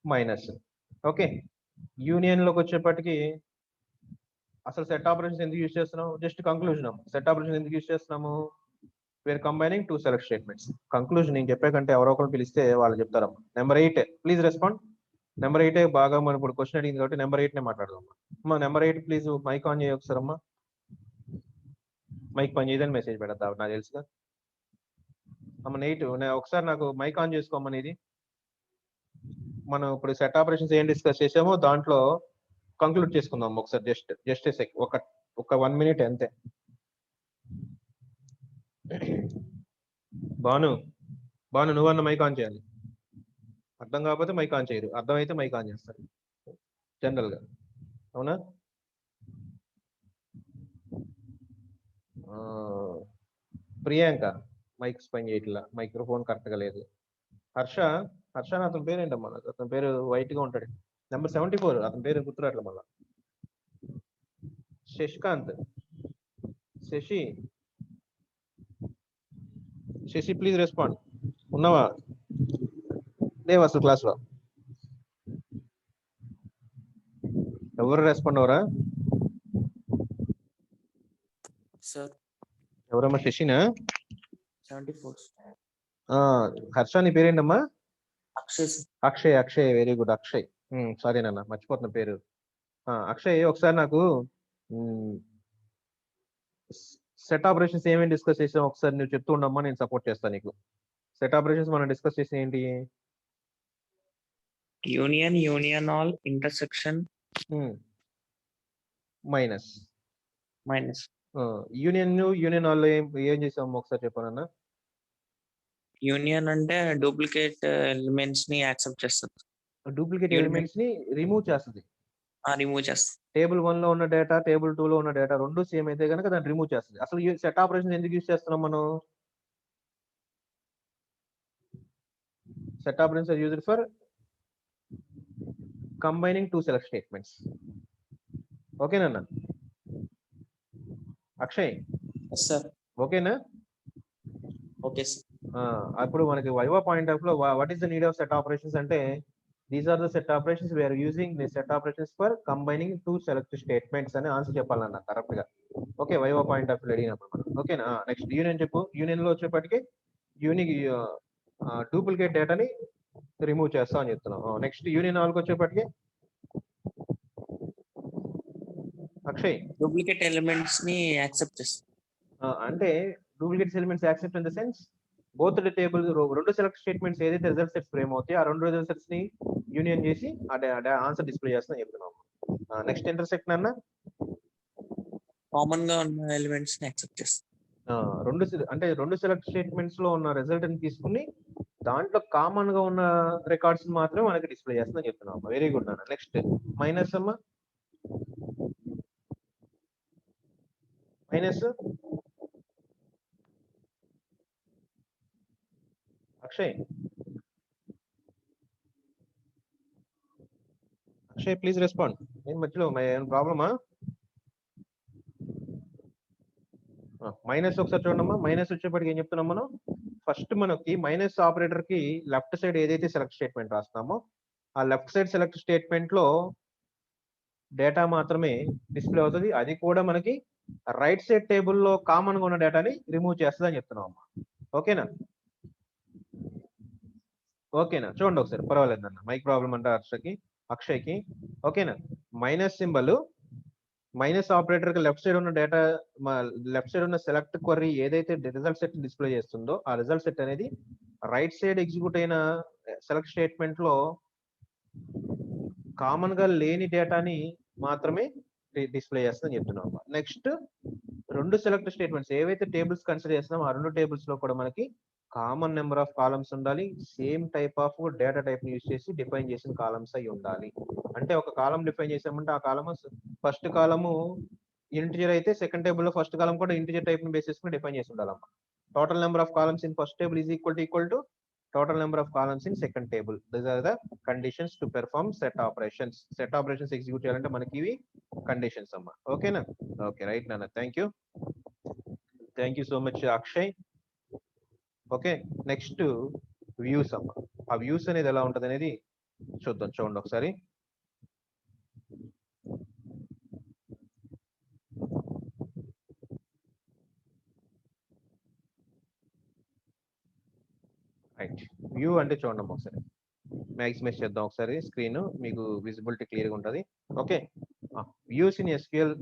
minus. Okay, union లోకి వచ్చేప్పటికి అసలు సెట్ ఆపరేషన్స్ ఎందుకు యూజ్ చేస్తున్నాం? Just conclusion. సెట్ ఆపరేషన్ ఎందుకు యూజ్ చేస్తున్నాము? We're combining two select statements. Conclusion నేను చెప్పే కంటే ఎవరో ఒకరు పిలిస్తే వాళ్ళు చెప్తారమ్మా. Number 8 please respond. నెంబర్ 8 బాగా మనం ఇప్పుడు క్వశ్చన్ అడిగింది కాబట్టి నెంబర్ 8 నే మాట్లాడదాం అమ్మా. నెంబర్ 8 ప్లీజ్ మైక్ ఆన్ చేయ ఒకసారి అమ్మా. మైక్ పని చేయదని మెసేజ్ పెడతా నాకు తెలుసుగా అమ్మ. 8 ఒకసారి నాకు మైక్ ఆన్ చేసుకోమని. ఇది మనం ఇప్పుడు సెట్ ఆపరేషన్స్ ఏం డిస్కస్ చేసామో దాంట్లో కంక్లూడ్ చేసుకుందాం ఒకసారి. జస్ట్ ఒక 1 minute అంతే. భాను నువ్వన్న మైక్ ఆన్ చేయాలి. అర్థం కాకపోతే మైక్ ఆన్ చేయరు, అర్థమైతే మైక్ ఆన్ చేస్తారు జనరల్ గా. అవునా? ప్రియాంక మైక్స్ పని చేయట్లా, మైక్రోఫోన్ కరెక్ట్ గా లేదు. హర్ష అతని పేరు ఏంటమ్మా? అతని పేరు వైట్ గా ఉంటాడు, నెంబర్ 74, అతని పేరు గుర్తురాట్ల మళ్ళా. Shashikant, Shashi please respond. ఉన్నావా? లేవు అసలు క్లాస్ లో ఎవరు రెస్పాండ్ అవరా? సార్ ఎవరమ్మా? శశినా? 74. హర్ష నీ పేరేంటమ్మా? Akshay. Akshay very good. Akshay sorry నాన్న మర్చిపోతున్న పేరు. అక్షయ్ ఒకసారి నాకు సెట్ ఆపరేషన్స్ ఏమేమి డిస్కస్ చేసాం ఒకసారి నువ్వు చెప్తూ ఉండమ్మా, నేను సపోర్ట్ చేస్తాను నీకు. సెట్ ఆపరేషన్స్ మనం డిస్కస్ చేసిన ఏంటి? Union all, intersection, minus. Union all ఏం చేసాం ఒకసారి చెప్పానన్నా. యూనియన్ అంటే డూప్లికేట్ ఎలిమెంట్స్ ని యాక్సెప్ట్ చేస్తుంది. డూప్లికేట్ ఎలిమెంట్స్ ని రిమూవ్ చేస్తుంది. టేబుల్ 1 లో ఉన్న డేటా, టేబుల్ 2 లో ఉన్న డేటా రెండు సేమ్ అయితే కనుక దాన్ని రిమూవ్ చేస్తుంది. అసలు సెట్ ఆపరేషన్ ఎందుకు యూజ్ చేస్తున్నాం మనం? Set operations are used for combining two select statements. ఓకేనా అక్షయ్? ఓకేనా? Okay sir. అప్పుడు మనకి వైవా పాయింట్ ఆఫ్ లో what is the need of set operations అంటే, these are the set operations we're using the set operations for combining two select statements అని ఆన్సర్ చెప్పాలన్న కరెక్ట్ గా. Okay, viva point of view అడిగినప్పుడు మనం. ఓకేనా? నెక్స్ట్ యూనియన్ చెప్పు. యూనియన్ లో వచ్చేప్పటికి డూప్లికేట్ డేటాని రిమూవ్ చేస్తాం అని చెప్తున్నాం. నెక్స్ట్ యూనియన్ ఆల్కి వచ్చేప్పటికి అక్షయ్ డూప్లికేట్ ఎలిమెంట్స్ ని యాక్సెప్ట్ చేస్తుంది. అంటే duplicate elements accept in the sense both the table రెండు సెలెక్ట్ స్టేట్మెంట్స్ ఏదైతే రిజల్ట్ సెట్స్ ఫ్రేమ్ అవుతాయి ఆ రెండు రిజల్ట్ సెట్స్ ని యూనియన్ చేసి ఆన్సర్ డిస్ప్లే చేస్తాం చెప్తున్నాం. నెక్స్ట్ ఇంటర్సెక్ట్ అన్న కామన్ గా ఉన్న ఎలిమెంట్స్ ని యాక్సెప్ట్ చేస్తుంది. రెండు సెలెక్ట్ స్టేట్మెంట్స్ లో ఉన్న రిజల్ట్ ని తీసుకుని దాంట్లో కామన్ గా ఉన్న రికార్డ్స్ మాత్రమే మనకి డిస్ప్లే చేస్తుందని చెప్తున్నాం. వెరీ గుడ్ అన్న. నెక్స్ట్ మైనస్ అమ్మా. Minus Akshay please respond. నేను మధ్యలో ప్రాబ్లమా? మైనస్ ఒకసారి చూడమ్మా. మైనస్ వచ్చేప్పటికి ఏం చెప్తున్నాం మనం? ఫస్ట్ మనకి మైనస్ ఆపరేటర్ కి లెఫ్ట్ సైడ్ ఏదైతే సెలెక్ట్ స్టేట్మెంట్ రాస్తామో ఆ లెఫ్ట్ సైడ్ సెలెక్ట్ స్టేట్మెంట్ లో డేటా మాత్రమే డిస్ప్లే అవుతుంది. అది కూడా మనకి రైట్ సైడ్ టేబుల్లో కామన్ గా ఉన్న డేటాని రిమూవ్ చేస్తుంది అని చెప్తున్నాం అమ్మా. ఓకేనా? చూడండి ఒకసారి, పర్వాలేదు అన్న. మైక్ ప్రాబ్లం అంటే అక్షయ్కి. ఓకేనా? మైనస్ సింబల్ మైనస్ ఆపరేటర్ కి లెఫ్ట్ సైడ్ ఉన్న డేటా, లెఫ్ట్ సైడ్ ఉన్న సెలెక్ట్ క్వరీ ఏదైతే రిజల్ట్ సెట్ డిస్ప్లే చేస్తుందో ఆ రిజల్ట్ సెట్ అనేది రైట్ సైడ్ ఎగ్జిక్యూట్ అయిన సెలెక్ట్ స్టేట్మెంట్ లో కామన్ గా లేని డేటాని మాత్రమే డిస్ప్లే చేస్తుందని చెప్తున్నాం. నెక్స్ట్ రెండు సెలెక్ట్ స్టేట్మెంట్స్ ఏవైతే టేబుల్స్ కన్సిడర్ చేస్తున్నామో ఆ రెండు టేబుల్స్ లో కూడా మనకి కామన్ నెంబర్ ఆఫ్ కాలమ్స్ ఉండాలి. Same type of data type ని యూజ్ చేసి డిఫైన్ చేసిన కాలమ్స్ అయి ఉండాలి. అంటే ఒక కాలం డిఫైన్ చేసామంటే ఆ కాలమ్ ఫస్ట్ కాలము ఇంటిజర్ అయితే సెకండ్ టేబుల్ లో ఫస్ట్ కాలం కూడా ఇంటిజర్ టైప్ ని బేస్ చేసుకుని డిఫైన్ చేసి ఉండాలమ్మా. Total number of columns in first table is equal to total number of columns in second table. These are the conditions to perform set operations. Set operations execute చేయాలంటే మనకి ఇవి కండిషన్స్ అమ్మా. ఓకేనా? ఓకే, రైట్ నాన్న. Thank you so much Akshay. Okay, next views అమ్మా. ఆ వ్యూస్ అనేది ఎలా ఉంటది అనేది చూద్దాం. చూడండి ఒకసారి. రైట్. వ్యూ అంటే చూడండి ఒకసారి మ్యాక్సిమైజ్ చేద్దాం ఒకసారి స్క్రీన్, మీకు విజిబిలిటీ క్లియర్గా ఉంటుంది. Okay, views in SQL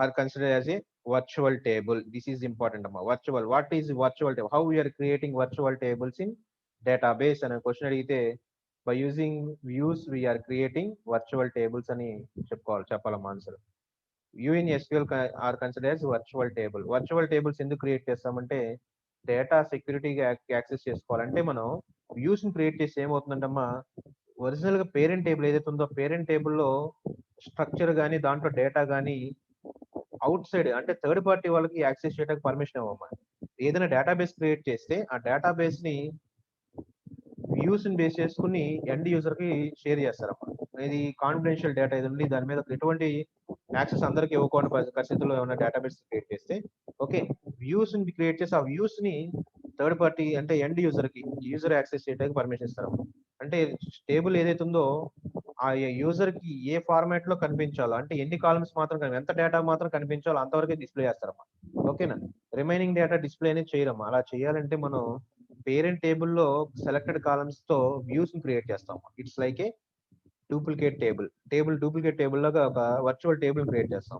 are considered as a virtual table. This is important amma. Virtual, what is virtual table? How we are creating virtual tables in database అనే క్వశ్చన్ అడిగితే by using views we are creating virtual tables అని చెప్పాలమ్మా answer. View in SQL are considered as virtual table. Virtual tables ఎందుకు క్రియేట్ చేస్తామంటే డేటా సెక్యూరిటీగా యాక్సెస్ చేసుకోవాలంటే మనం వ్యూస్ ని క్రియేట్ చేసి ఏమవుతుందంటమ్మా, ఒరిజినల్ గా పేరెంట్ టేబుల్ ఏదైతే ఉందో పేరెంట్ టేబుల్లో స్ట్రక్చర్ కానీ దాంట్లో డేటా కానీ అవుట్ సైడ్ అంటే థర్డ్ పార్టీ వాళ్ళకి యాక్సెస్ చేయడానికి పర్మిషన్ ఇవ్వమ్మా. ఏదైనా డేటాబేస్ క్రియేట్ చేస్తే ఆ డేటాబేస్ ని వ్యూస్ ని బేస్ చేసుకుని ఎండ్ యూజర్ కి షేర్ చేస్తారమ్మా. ఇది కాన్ఫిడెన్షియల్ డేటా ఇది ఉండి దాని మీద ఎటువంటి యాక్సెస్ అందరికి ఇవ్వకుండా పరిస్థితుల్లో ఏమైనా డేటాబేస్ క్రియేట్ చేస్తే ఓకే, వ్యూస్ ని క్రియేట్ చేసి ఆ వ్యూస్ ని థర్డ్ పార్టీ అంటే ఎండ్ యూజర్ కి యూజర్ యాక్సెస్ చేయడానికి పర్మిషన్ ఇస్తారమ్మా. అంటే టేబుల్ ఏదైతే ఉందో ఆ యూజర్ కి ఏ ఫార్మాట్ లో కనిపించాలో అంటే ఎన్ని కాలమ్స్ మాత్రం ఎంత డేటా మాత్రం కనిపించాలో అంతవరకే డిస్ప్లే చేస్తారమ్మా. ఓకేనా, రిమైనింగ్ డేటా డిస్ప్లే అనేది చేయరమ్మా. అలా చేయాలంటే మనం పేరెంట్ టేబుల్లో సెలెక్టెడ్ కాలమ్స్ తో వ్యూస్ ని క్రియేట్ చేస్తాం. It's like A duplicate duplicate table లాగా ఒక వర్చువల్ టేబుల్ క్రియేట్ చేస్తాం.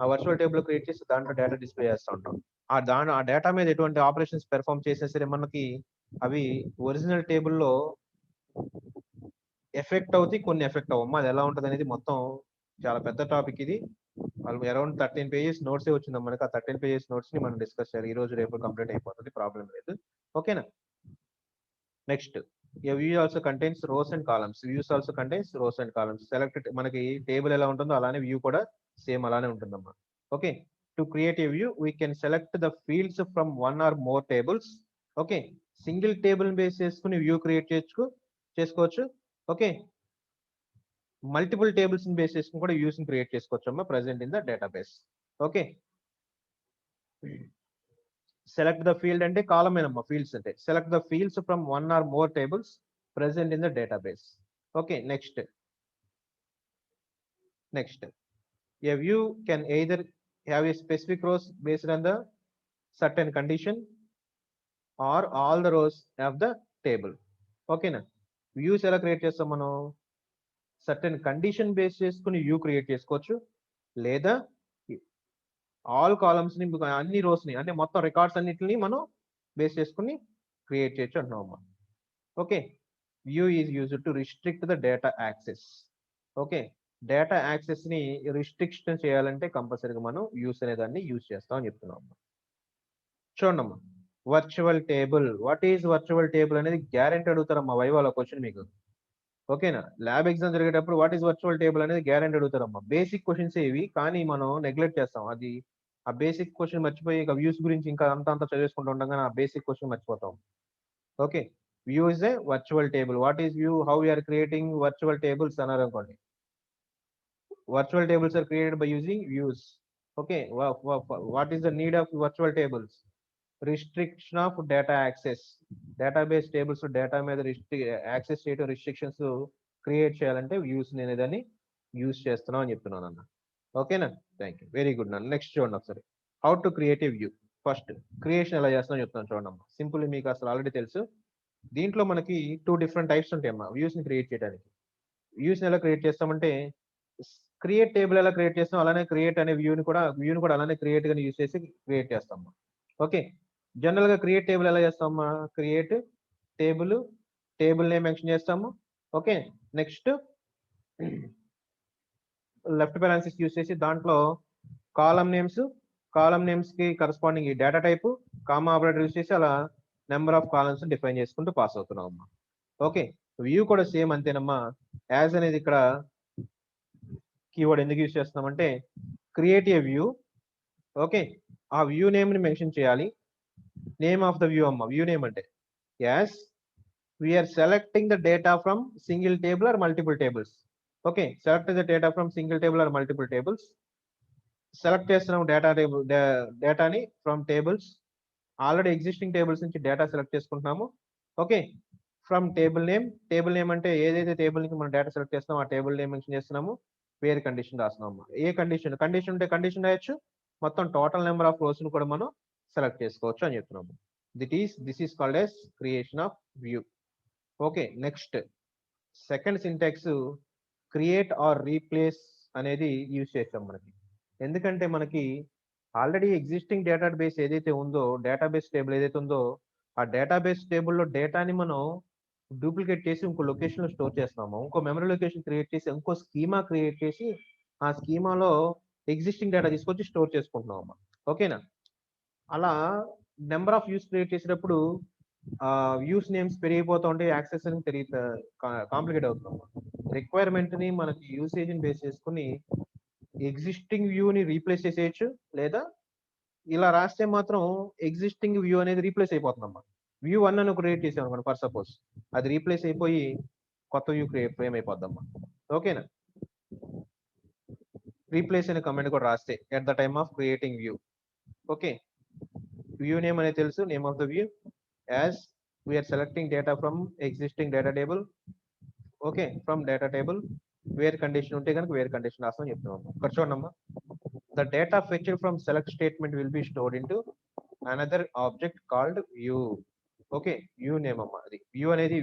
ఆ వర్చువల్ టేబుల్ క్రియేట్ చేసి దాంట్లో డేటా డిస్ప్లే చేస్తూ ఉంటాం. ఆ డేటా మీద ఎటువంటి ఆపరేషన్స్ పెర్ఫామ్ చేసినా సరే మనకి అవి ఒరిజినల్ టేబుల్లో ఎఫెక్ట్ అవుతాయి, కొన్ని ఎఫెక్ట్ అవ్వమ్మా. అది ఎలా ఉంటుంది అనేది మొత్తం చాలా పెద్ద టాపిక్ ఇది. అరౌండ్ 13 పేజెస్ నోట్స్ వచ్చింది మనకి. ఆ 13 పేజెస్ నోట్స్ ని మనం డిస్కస్ చేయాలి. ఈ రోజు రేపు కంప్లీట్ అయిపోతుంది, ప్రాబ్లం లేదు. ఓకేనా, next view also contains rows and columns. Views also contains rows and columns. Select మనకి టేబుల్ ఎలా ఉంటుందో అలానే వ్యూ కూడా సేమ్ అలానే ఉంటుందమ్మా. Okay, to create a view we can select the fields from one or more tables. Okay, single table base చేసుకుని వ్యూ క్రియేట్ చేసుకోవచ్చు. ఓకే, మల్టిపుల్ టేబుల్స్ ని బేస్ చేసుకుని కూడా వ్యూస్ ని క్రియేట్ చేసుకోవచ్చు అమ్మా present in the database. Okay, select the field అంటే కాలమ్ ఏనమ్మా, ఫీల్డ్స్ అంటే select the fields from one or more tables present in the database. Okay, next a view can either have a specific rows based on the certain condition or all the rows of the table. ఓకేనా, వ్యూస్ ఎలా క్రియేట్ చేస్తాం మనం, సర్టెన్ కండిషన్ బేస్ చేసుకుని వ్యూ క్రియేట్ చేసుకోవచ్చు, లేదా ఆల్ కాలమ్స్ ని అన్ని రోస్ ని అంటే మొత్తం రికార్డ్స్ అన్నిటిని మనం బేస్ చేసుకుని క్రియేట్ చేయొచ్చు అంటున్నాం అమ్మా. Okay, view is used to restrict the data access. Okay, data access ని రిస్ట్రిక్షన్ చేయాలంటే కంపల్సరీగా మనం వ్యూస్ అనే దాన్ని యూజ్ చేస్తాం అని చెప్తున్నాం అమ్మా. చూడండి అమ్మా, virtual table. What is virtual table అనేది గ్యారెంటీ అడుగుతారమ్మా వైవాలో క్వశ్చన్ మీకు. ఓకేనా, ల్యాబ్ ఎగ్జామ్ జరిగేటప్పుడు వాట్ ఈస్ వర్చువల్ టేబుల్ అనేది గ్యారెంటీ అడుగుతారమ్మా. బేసిక్ క్వశ్చన్స్ ఇవి, కానీ మనం నెగ్లెక్ట్ చేస్తాం. అది ఆ బేసిక్ క్వశ్చన్ మర్చిపోయి ఇక వ్యూస్ గురించి ఇంకా అంతా చదివేసుకుంటూ ఉండగా ఆ బేసిక్ క్వశ్చన్ మర్చిపోతాం. Okay, view is a virtual table. What is view, how we are creating virtual tables అన్నారు అనుకోండి. Virtual tables are created by using views. Okay, what is the need of virtual tables? Restriction of data access. Database tables data మీద యాక్సెస్ చేయడం రిస్ట్రిక్షన్స్ క్రియేట్ చేయాలంటే వ్యూస్ నేను దాన్ని యూస్ చేస్తున్నాం అని చెప్తున్నాను అన్న. ఓకేనా, థ్యాంక్ యూ, వెరీ గుడ్ నాన్న. నెక్స్ట్ చూడండి ఒకసారి, how to create a view. First creation ఎలా చేస్తున్నాం చెప్తున్నాను చూడండి అమ్మా. సింపుల్, మీకు అసలు ఆల్రెడీ తెలుసు. దీంట్లో మనకి 2 డిఫరెంట్ టైప్స్ ఉంటాయి అమ్మా వ్యూస్ ని క్రియేట్ చేయడానికి. వ్యూస్ ఎలా క్రియేట్ చేస్తామంటే క్రియేట్ టేబుల్ ఎలా క్రియేట్ చేస్తాం అలానే క్రియేట్ అనే వ్యూని కూడా అలానే క్రియేట్ గా యూస్ చేసి క్రియేట్ చేస్తాం. ఓకే, జనరల్ గా క్రియేట్ టేబుల్ ఎలా చేస్తామా, క్రియేట్ టేబుల్ నేమ్ మెన్షన్ చేస్తాము. ఓకే, నెక్స్ట్ లెఫ్ట్ పారాన్సిస్ యూస్ చేసి దాంట్లో కాలమ్ నేమ్స్ కి corresponding data type comma operator use చేసి అలా నెంబర్ ఆఫ్ కాలమ్స్ డిఫైన్ చేసుకుంటూ పాస్ అవుతున్నాం అమ్మా. ఓకే, వ్యూ కూడా సేమ్ అంతేనమ్మా. యాజ్ అనేది ఇక్కడ కీవర్డ్ ఎందుకు యూజ్ చేస్తున్నామంటే క్రియేట్ ఏ వ్యూ. ఓకే, ఆ వ్యూ నేమ్ ని మెన్షన్ చేయాలి. నేమ్ ఆఫ్ ద వ్యూ అమ్మ, వ్యూ నేమ్ అంటే as we are selecting the data from single table or multiple tables. Okay, select the data from single table or multiple tables. Select చేస్తున్నాం డేటాని from tables, already existing tables నుంచి డేటా సెలెక్ట్ చేసుకుంటున్నాము. ఓకే, ఫ్రమ్ టేబుల్ నేమ్ అంటే ఏదైతే టేబుల్ నుంచి మనం డేటా సెలెక్ట్ చేస్తున్నాం ఆ టేబుల్ నేమ్ మెన్షన్ చేస్తున్నాము. వేరే కండిషన్ రాస్తున్నాము. ఏ కండిషన్ ఉంటే కండిషన్ రాయొచ్చు, మొత్తం టోటల్ నెంబర్ ఆఫ్ రోస్ ని కూడా మనం సెలెక్ట్ చేసుకోవచ్చు అని చెప్తున్నాము. This is called as creation of view. Okay, next second syntax create or replace అనేది యూజ్ చేస్తాం మనకి. ఎందుకంటే మనకి ఆల్రెడీ ఎగ్జిస్టింగ్ డేటాబేస్ ఏదైతే ఉందో, డేటాబేస్ టేబుల్ ఏదైతే ఉందో, ఆ డేటాబేస్ టేబుల్లో డేటాని మనం డూప్లికేట్ చేసి ఇంకో లొకేషన్ లో స్టోర్ చేస్తున్నాము. ఇంకో మెమరీ లొకేషన్ క్రియేట్ చేసి ఇంకో స్కీమా క్రియేట్ చేసి ఆ స్కీమాలో ఎగ్జిస్టింగ్ డేటా తీసుకొచ్చి స్టోర్ చేసుకుంటున్నాం అమ్మా. ఓకేనా? అలా నెంబర్ ఆఫ్ వ్యూస్ క్రియేట్ చేసేటప్పుడు వ్యూస్ నేమ్స్ పెరిగిపోతూ ఉంటే యాక్సెస్ అని కాంప్లికేట్ అవుతున్నాం. రిక్వైర్మెంట్ ని మనకి యూసేజ్ బేస్ చేసుకుని ఎగ్జిస్టింగ్ వ్యూ ని రీప్లేస్ చేసేయచ్చు, లేదా ఇలా రాస్తే మాత్రం ఎగ్జిస్టింగ్ వ్యూ అనేది రీప్లేస్ అయిపోతుందమ్మా. వ్యూ 1 అని క్రియేట్ చేసాం అనుకోండి ఫర్ సపోజ్, అది రీప్లేస్ అయిపోయి కొత్త వ్యూ ఫ్రేమ్ అయిపోద్దమ్మా. ఓకేనా? రీప్లేస్ అనే కమెంట్ కూడా రాస్తే at the time of creating view. Okay, view name అనేది తెలుసు, name of the view, as we are selecting data from existing data table. Okay, from data table where condition ఉంటే కనుక వేర్ కండిషన్ రాస్తామని చెప్తున్నాము. ఇక్కడ చూడమ్మా, the data fetched from select statement will be stored into another object called view. Okay, view name అమ్మా. అది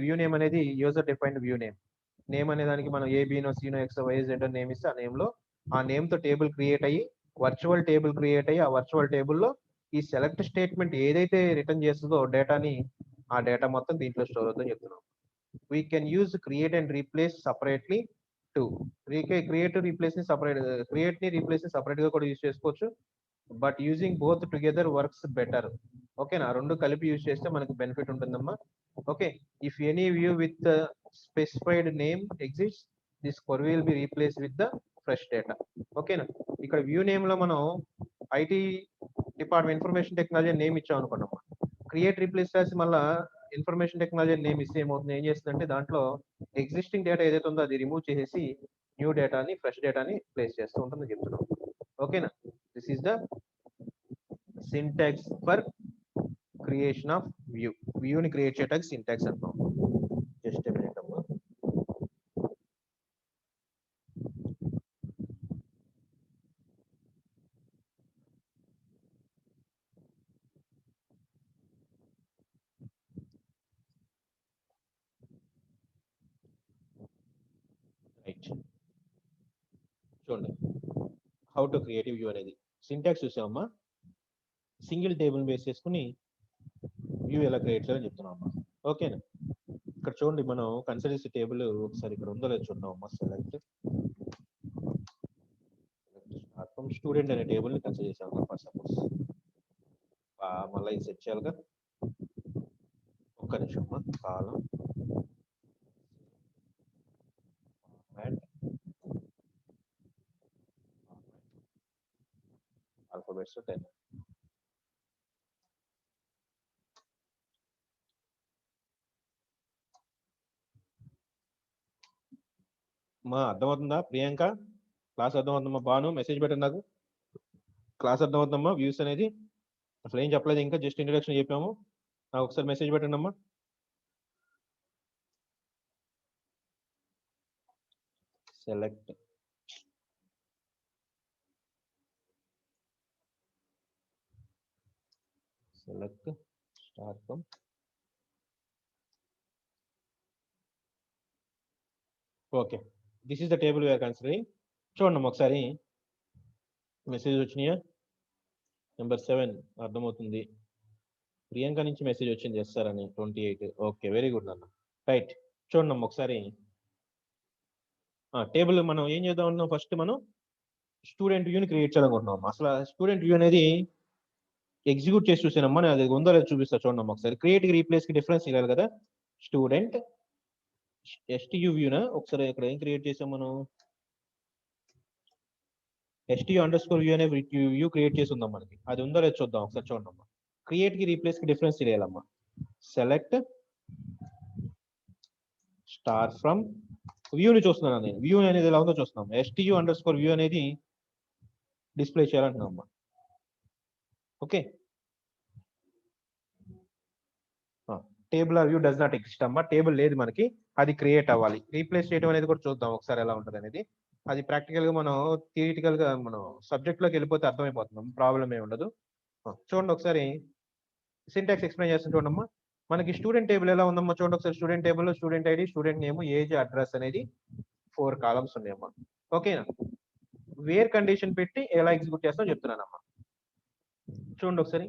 వ్యూ నేమ్ అనేది user defined view name. Name అనే దానికి మనం ఏబీనో సీనో ఎక్స్ వై జెడ్ నేమ్ ఇస్తే ఆ నేమ్ లో ఆ నేమ్ తో టేబుల్ క్రియేట్ అయ్యి వర్చువల్ టేబుల్ క్రియేట్ అయ్యి ఆ వర్చువల్ టేబుల్లో ఈ సెలెక్ట్ స్టేట్మెంట్ ఏదైతే రిటర్న్ చేస్తుందో డేటాని, ఆ డేటా మొత్తం దీంట్లో స్టోర్ అవుతుందని చెప్తున్నాం. We can use create and replace separately to. Create replace ని సపరేట్ గా కూడా యూజ్ చేసుకోవచ్చు. But using both together works better. ఓకేనా? రెండు కలిపి యూజ్ చేస్తే మనకి బెనిఫిట్ ఉంటుందమ్మా. Okay, if any view with specified name exist, this query will be replaced with the fresh data. ఓకేనా? ఇక్కడ వ్యూ నేమ్ లో మనం IT department information technology name ఇచ్చాం అనుకున్నాం. క్రియేట్ రీప్లేస్ రాసి మళ్ళా ఇన్ఫర్మేషన్ టెక్నాలజీ నేమ్ ఇస్తే ఏమవుతుంది, ఏం చేస్తుందంటే దాంట్లో ఎగ్జిస్టింగ్ డేటా ఏదైతే ఉందో అది రిమూవ్ చేసేసి న్యూ డేటాని ఫ్రెష్ డేటాని ప్లేస్ చేస్తూ ఉంటుందని చెప్తున్నాం. ఓకేనా? This is the syntax for creation of view. వ్యూని క్రియేట్ చేయడానికి సింటాక్స్ అంటాం. జస్ట్ మినిట్ అమ్మా. రైట్, చూడండి హౌ టు క్రియేట్ వ్యూ అనేది సింటాక్స్ చూసామమ్మా. సింగిల్ టేబుల్ బేస్ చేసుకుని వ్యూ ఎలా క్రియేట్ చేయాలని చెప్తున్నాం అమ్మా. ఓకేనా? ఇక్కడ చూడండి, మనం కన్సిడర్ చేసే టేబుల్ ఒకసారి ఇక్కడ ఉందో లేదో చూద్దాం అమ్మా. సెలెక్ట్ స్టూడెంట్ అనే టేబుల్ ని కన్సిడర్ చేసాం ఫర్ సపోజ్. మళ్ళీ ఇది సెట్ చేయాలిగా, ఒక్క నిమిషం అమ్మా. కాలం ఆల్ఫాబెట్స్ 10. మా అర్థమవుతుందా ప్రియాంక? క్లాస్ అర్థమవుతుందమ్మా? బాను మెసేజ్ పెట్టండి నాకు. క్లాస్ అర్థమవుతుందమ్మా? వ్యూస్ అనేది అసలు ఏం చెప్పలేదు ఇంకా, జస్ట్ ఇంట్రడక్షన్ చెప్పాము. నాకు ఒకసారి మెసేజ్ పెట్టండి అమ్మా. Select start from. Okay, this is the table we are considering. చూడండి ఒకసారి మెసేజ్ వచ్చినాయా? నెంబర్ 7 అర్థమవుతుంది. ప్రియాంక నుంచి మెసేజ్ వచ్చింది ఎస్ సార్ అని 28. ఓకే, వెరీ గుడ్ అన్న. రైట్, చూడండి ఒకసారి టేబుల్ మనం ఏం చేద్దాం అనుకున్నాం. ఫస్ట్ మనం స్టూడెంట్ వ్యూని క్రియేట్ చేయాలనుకుంటున్నాం. అసలు స్టూడెంట్ వ్యూ అనేది ఎగ్జిక్యూట్ చేసి చూసానమ్మా, అది ఉందో లేదో చూపిస్తా చూడండి ఒకసారి. క్రియేట్ కి రీప్లేస్ కి డిఫరెన్స్ ఇవ్వాలి కదా. స్టూడెంట్ STU వ్యూనా, ఒకసారి ఇక్కడ ఏం క్రియేట్ చేసాం మనం, STU_వ్యూ అనే వ్యూ క్రియేట్ చేసి ఉందాం మనకి. అది ఉందో లేదో చూద్దాం ఒకసారి చూడండి అమ్మా. క్రియేట్ కి రీప్లేస్ కి డిఫరెన్స్ తెలియాలమ్మా. సెలెక్ట్ స్టార్ ఫ్రమ్ వ్యూని చూస్తున్నాను నేను. వ్యూ అనేది ఎలా ఉందో చూస్తున్నాం. STU_వ్యూ అనేది డిస్ప్లే చేయాలంటున్నాం అమ్మా. Okay, table or view does not exist అమ్మా. టేబుల్ లేదు మనకి, అది క్రియేట్ అవ్వాలి. రీప్లేస్ చేయడం అనేది కూడా చూద్దాం ఒకసారి ఎలా ఉంటుంది అనేది. అది ప్రాక్టికల్ గా మనం థియరిటికల్ గా మనం సబ్జెక్ట్ లోకి వెళ్ళిపోతే అర్థమైపోతున్నాం, ప్రాబ్లం ఏమి ఉండదు. చూడండి ఒకసారి సింటాక్స్ ఎక్స్ప్లెయిన్ చేస్తాను చూడమ్మా. మనకి స్టూడెంట్ టేబుల్ ఎలా ఉందమ్మా చూడండి ఒకసారి. స్టూడెంట్ టేబుల్లో student ID, student name, age, address అనేది 4 కాలమ్స్ ఉన్నాయమ్మా. ఓకేనా? వేర్ కండిషన్ పెట్టి ఎలా ఎగ్జిక్యూట్ చేస్తామో చెప్తున్నానమ్మా. చూడండి ఒకసారి.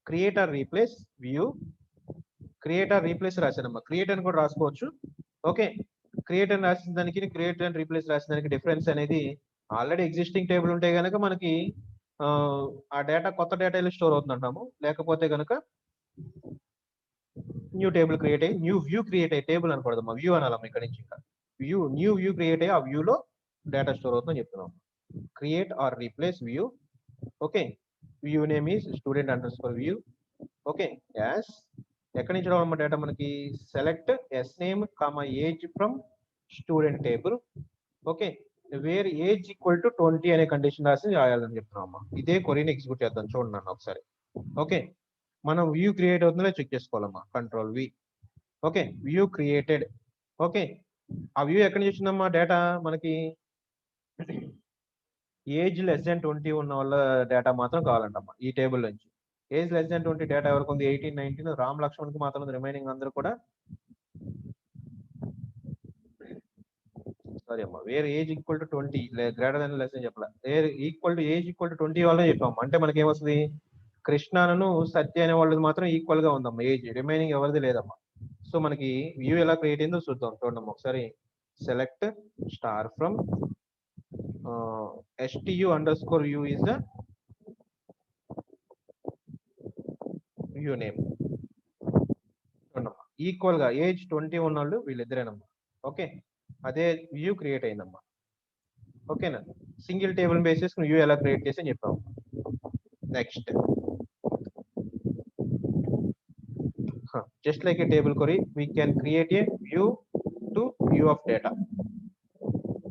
Create or replace view, create or replace రాశానమ్మా. క్రియేట్ అని కూడా రాసుకోవచ్చు. ఓకే, క్రియేట్ అని రాసిన దానికి క్రియేట్ అండ్ రీప్లేస్ రాసిన దానికి డిఫరెన్స్ అనేది ఆల్రెడీ ఎగ్జిస్టింగ్ టేబుల్ ఉంటే కనుక మనకి ఆ డేటా కొత్త డేటా స్టోర్ అవుతుందంటాము. లేకపోతే కనుక న్యూ టేబుల్ క్రియేట్ అయ్యి న్యూ వ్యూ క్రియేట్ అయ్యి టేబుల్ అనకూడదమ్మా, వ్యూ అనాలమ్మా ఇక్కడ నుంచి. ఇంకా న్యూ వ్యూ క్రియేట్ అయ్యి ఆ వ్యూలో డేటా స్టోర్ అవుతుందని చెప్తున్నాం. Create or replace view. Okay, view name is student underscore view. Okay, as ఎక్కడి నుంచి రావాలమ్మా డేటా మనకి? Select S name comma age from student table. Okay, where age equal to 20 అనే కండిషన్ రాసి రాయాలని చెప్తున్నాం అమ్మా. ఇదే క్వరీని ఎగ్జిక్యూట్ చేద్దాం చూడండి అన్న ఒకసారి. ఓకే, మనం వ్యూ క్రియేట్ అవుతుందో చెక్ చేసుకోవాలమ్మా. Control V. Okay, view created. Okay, ఆ వ్యూ ఎక్కడి నుంచి వచ్చిందమ్మా డేటా మనకి? ఏజ్ లెస్ దాన్ 20 ఉన్న వాళ్ళ డేటా మాత్రం కావాలంటమ్మా ఈ టేబుల్ నుంచి. ఏజ్ లెస్ దాన్ 20 డేటా ఎవరికి ఉంది? 18, 19. రామ్ లక్ష్మణ్కి మాత్రం ఉంది. రిమైనింగ్ అందరూ కూడా సారీ అమ్మా, where age equal to 20 greater than less అని చెప్పాలి. Where equal to age equal to 20 వాళ్ళనే చెప్పాము. అంటే మనకి ఏమొస్తుంది? కృష్ణను సత్య అనే వాళ్ళది మాత్రం ఈక్వల్ గా ఉందమ్మా ఏజ్. రిమైనింగ్ ఎవరిది లేదమ్మా. సో మనకి వ్యూ ఎలా క్రియేట్ అయిందో చూద్దాం చూడండి ఒకసారి. Select star from STU underscore U is the view name. Equal గా ఏజ్ 20 ఉన్నోళ్ళు వీళ్ళిద్దరేనమ్మా. ఓకే, అదే వ్యూ క్రియేట్ అయిందమ్మా. ఓకేనా? సింగిల్ టేబుల్ బేసిస్ వ్యూ ఎలా క్రియేట్ చేసి అని చెప్పాము. Next, just like a table query, we can create a view to view of data.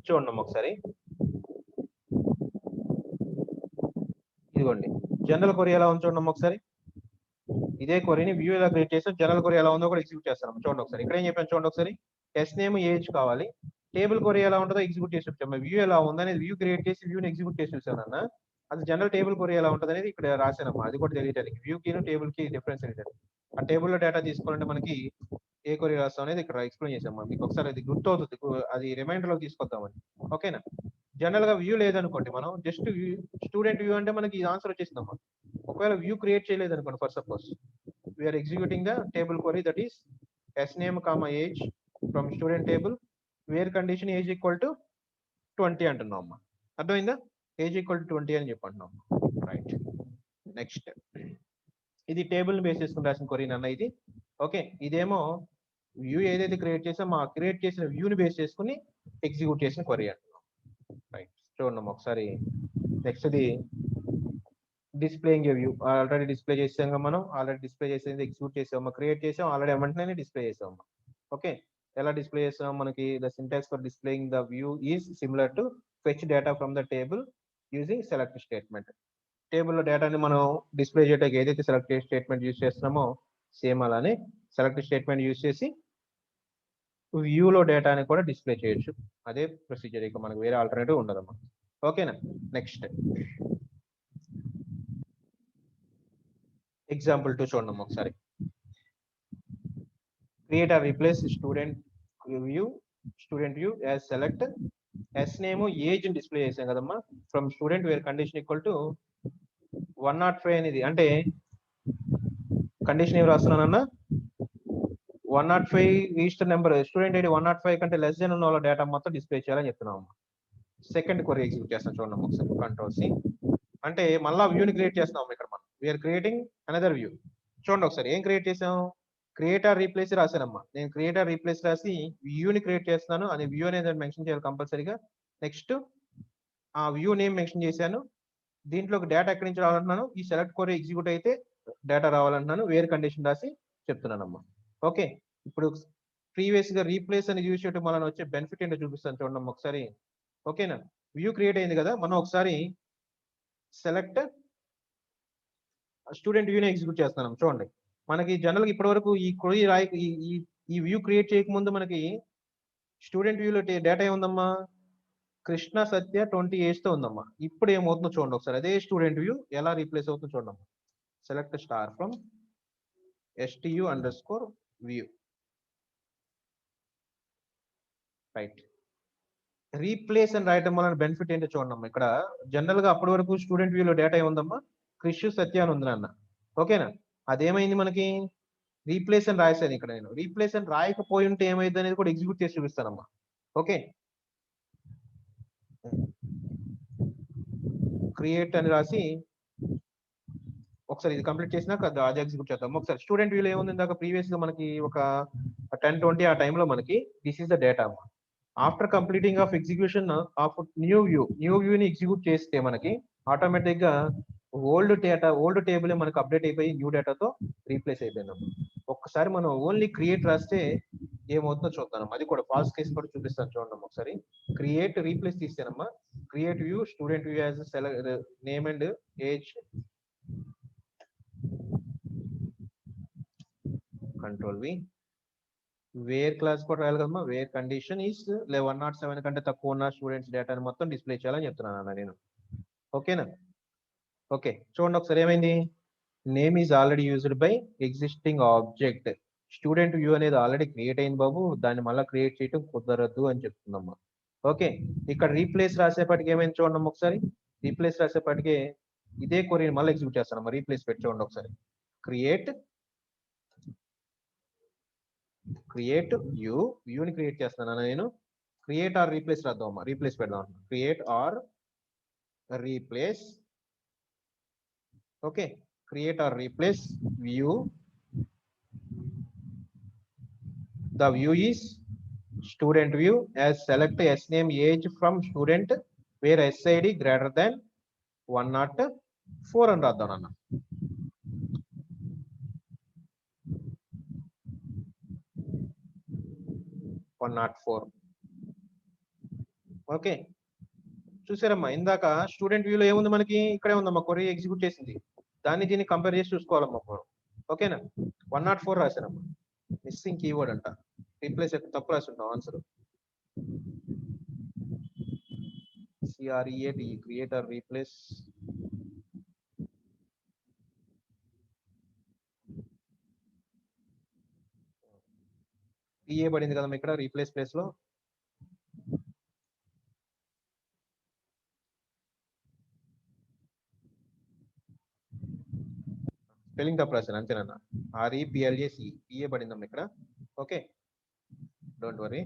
చూడండి ఒకసారి. ఇదిగోండి జనరల్ క్వరీ ఎలా ఉంది చూడండి ఒకసారి. ఇదే క్వరీని వ్యూ ఎలా క్రియేట్ చేస్తాం, జనరల్ క్వరీ ఎలా ఉందో కూడా ఎగ్జిక్యూట్ చేస్తాం చూడండి ఒకసారి. ఇక్కడ ఏం చెప్పాను చూడండి ఒకసారి. ఎస్ నేమ్ ఏజ్ కావాలి. టేబుల్ క్వరీ ఎలా ఉంటుందో ఎగ్జిక్యూట్ చేసి వచ్చాము. వ్యూ ఎలా ఉంది అనేది వ్యూ క్రియేట్ చేసి వ్యూని ఎగ్జిక్యూట్ చేసి చూసానన్నా. అది జనరల్ టేబుల్ క్వరీ ఎలా ఉంటుంది అనేది ఇక్కడ రాశానమ్మా. అది కూడా తెలియడానికి వ్యూ కి టేబుల్ కి డిఫరెన్స్ ఏంటంటే ఆ టేబుల్ లో డేటా తీసుకోవాలంటే మనకి ఏ క్వరీ రాస్తాం అనేది ఇక్కడ ఎక్స్ప్లెయిన్ చేసాము. మీకు ఒకసారి అది గుర్తవుతుంది, అది రిమైండర్ లో తీసుకొద్దామని. ఓకేనా? జనరల్ గా వ్యూ లేదనుకోండి, మనం జస్ట్ స్టూడెంట్ వ్యూ అంటే మనకి ఆన్సర్ వచ్చేసిందమ్మా. ఒకవేళ వ్యూ క్రియేట్ చేయలేదు అనుకోండి, for suppose we're executing the table query that is S name comma age from student table where condition age equal to 20 అంటున్నాం అమ్మా. అర్థమైందా? ఏజ్ ఈక్వల్ టు 20 అని చెప్పంటున్నాం. Right, next. ఇది టేబుల్ బేస్ చేసుకుని రాసిన క్వరీ అన్న ఇది. ఓకే, ఇదేమో వ్యూ ఏదైతే క్రియేట్ చేసామో ఆ క్రియేట్ చేసిన వ్యూని బేస్ చేసుకుని ఎగ్జిక్యూట్ చేసిన క్వరీ అంటున్నాం. రైట్, చూడండి ఒకసారి. నెక్స్ట్ ఇది డిస్ప్లేయింగ్ వ్యూ. ఆల్రెడీ డిస్ప్లే చేసాం మనం. ఆల్రెడీ డిస్ప్లే చేసేది ఎగ్జిక్యూట్ చేసాము, క్రియేట్ చేసాం, ఆల్రెడీ వెంటనే డిస్ప్లే చేసాము. ఓకే, ఎలా డిస్ప్లే చేసాం? మనకి the syntax for displaying the view is similar to fetch data from the table using select statement. Table లో డేటాని మనం డిస్ప్లే చేయడానికి ఏదైతే సెలెక్ట్ స్టేట్మెంట్ యూజ్ చేస్తున్నామో సేమ్ అలానే సెలెక్ట్ స్టేట్మెంట్ యూజ్ చేసి వ్యూలో డేటాని కూడా డిస్ప్లే చేయొచ్చు. అదే ప్రొసీజర్, ఇక మనకు వేరే ఆల్టర్నేటివ్ ఉండదమ్మా. ఓకేనా? నెక్స్ట్ ఎగ్జాంపుల్ 2 చూడండి ఒకసారి. Create or replace student view as select S name age display చేసాం కదమ్మా. From student where condition equal to 105 అనేది, అంటే కండిషన్ ఏమి రాస్తున్నానన్నా 105 రిజిస్టర్ నెంబర్ స్టూడెంట్ ఐడి 105 కంటే లెస్ దెన్ ఉన్న వాళ్ళ డేటా మొత్తం డిస్ప్లే చేయాలని చెప్తున్నాం. సెకండ్ క్వరీ ఎగ్జిక్యూట్ చేస్తాం చూడండి ఒకసారి. Control C. అంటే మళ్ళా వ్యూని క్రియేట్ చేస్తున్నాం ఇక్కడ మనం. We're creating another view. చూడండి ఒకసారి ఏం క్రియేట్ చేసాం? క్రియేట్ ఆర్ రీప్లేస్ రాశానమ్మా. నేను క్రియేట్ ఆర్ రీప్లేస్ రాసి వ్యూని క్రియేట్ చేస్తున్నాను. అది వ్యూ అనేది మెన్షన్ చేయాలి కంపల్సరీగా. నెక్స్ట్ ఆ వ్యూ నేమ్ మెన్షన్ చేశాను. దీంట్లోకి డేటా ఎక్కడి నుంచి రావాలంటున్నాను? ఈ సెలెక్ట్ క్వరీ ఎగ్జిక్యూట్ అయితే డేటా రావాలంటున్నాను. వేరే కండిషన్ రాసి చెప్తున్నానమ్మా. ఓకే, ఇప్పుడు ప్రీవియస్ గా రీప్లేస్ అని యూజ్ చేయడం వలన వచ్చే బెనిఫిట్ ఏంటో చూపిస్తాను చూడండి ఒకసారి. ఓకేనా? వ్యూ క్రియేట్ అయింది కదా, మనం ఒకసారి సెలెక్ట్ స్టూడెంట్ వ్యూని ఎగ్జిక్యూట్ చేస్తున్నాం చూడండి. మనకి జనరల్ గా ఇప్పటి వరకు ఈ క్వరీ ఈ వ్యూ క్రియేట్ చేయకముందు మనకి స్టూడెంట్ వ్యూలో డేటా ఏముందమ్మా? కృష్ణ సత్య 20 ఏజ్ తో ఉందమ్మా. ఇప్పుడు ఏమవుతుందో చూడండి ఒకసారి. అదే స్టూడెంట్ వ్యూ ఎలా రీప్లేస్ అవుతుందో చూడండి. Select star from stu_view. Right. Replace అని రాయటం వలన బెనిఫిట్ ఏంటో చూడండి. ఇక్కడ జనరల్ గా అప్పటి వరకు స్టూడెంట్ వ్యూలో డేటా ఏముందమ్మా, క్రిష్ సత్య అని ఉంది నాన్న. ఓకేనా, అదేమైంది మనకి రీప్లేస్ అని రాసాను ఇక్కడ. నేను రీప్లేస్ అని రాయకపోయి ఉంటే ఏమైంది అనేది కూడా ఎగ్జిక్యూట్ చేసి చూపిస్తానమ్మా. ఓకే, క్రియేట్ అని రాసి ఒకసారి ఇది కంప్లీట్ చేసినాక అది ఎగ్జిక్యూట్ చేద్దాం. ఒకసారి స్టూడెంట్ వ్యూలో ఏముంది, ఇందాక ప్రీవియస్ గా మనకి ఒక 10-20 ఆ టైంలో మనకి this is the data. After completing of execution of new వ్యూని ఎగ్జిక్యూట్ చేస్తే మనకి ఆటోమేటిక్ గా ఓల్డ్ టేబుల్ మనకి అప్డేట్ అయిపోయి న్యూ డేటాతో రీప్లేస్ అయిపోయిందమ్మా. ఒక్కసారి మనం ఓన్లీ క్రియేట్ రాస్తే ఏమవుతుందో చూద్దాం. అది కూడా ఫాల్స్ కేసు కూడా చూపిస్తాను చూడండి ఒకసారి. క్రియేట్ రీప్లేస్ తీసానమ్మా. Create view student view as name and age, control V, where class కూడా రాయాలి కదమ్మా. వేర్ కండిషన్ ఈస్ 107 కంటే తక్కువ ఉన్న స్టూడెంట్స్ డేటాని మొత్తం డిస్ప్లే చేయాలని చెప్తున్నాను అన్న నేను. ఓకేనా, ఓకే చూడండి ఒకసారి ఏమైంది. Name is already used by existing object. Student view అనేది ఆల్రెడీ క్రియేట్ అయింది బాబు, దాన్ని మళ్ళీ క్రియేట్ చేయడం కుదరదు అని చెప్తుందమ్మా. ఓకే, ఇక్కడ రీప్లేస్ రాసేపటికి ఏమైంది చూడండి ఒకసారి. రీప్లేస్ రాసేపటికి ఇదే కొరీ మళ్ళీ ఎగ్జిక్యూట్ చేస్తానమ్మా. రీప్లేస్ పెట్టి చూడండి ఒకసారి. క్రియేట్ వ్యూని క్రియేట్ చేస్తున్నాను నేను. క్రియేట్ ఆర్ రీప్లేస్ రాద్దాం అమ్మా. రీప్లేస్ పెడదాం. Create or replace. Okay, create or replace view. The view is student view as select s name age from student where SID greater than 104 అని రాద్దాం అన్న. ఓకే, చూసారమ్మా ఇందాక స్టూడెంట్ వ్యూలో ఏముంది మనకి, ఇక్కడే ఉందమ్మా. కొరీ ఎగ్జిక్యూట్ చేసింది, దాన్ని దీన్ని కంపేర్ చేసి చూసుకోవాలమ్మా. ఓకేనా, 104 రాశానమ్మా. మిస్సింగ్ కీవర్డ్ అంట. రీప్లేస్ తప్పు రాసి ఉంటాం answer. CREAT create or replace. PA పడింది కదమ్మా ఇక్కడ రీప్లేస్ ప్లేస్ లో. స్పెల్లింగ్ తప్పు రాశాను అంతేనన్నా. REPLAC PA పడిందమ్మా ఇక్కడ. Okay, don't worry.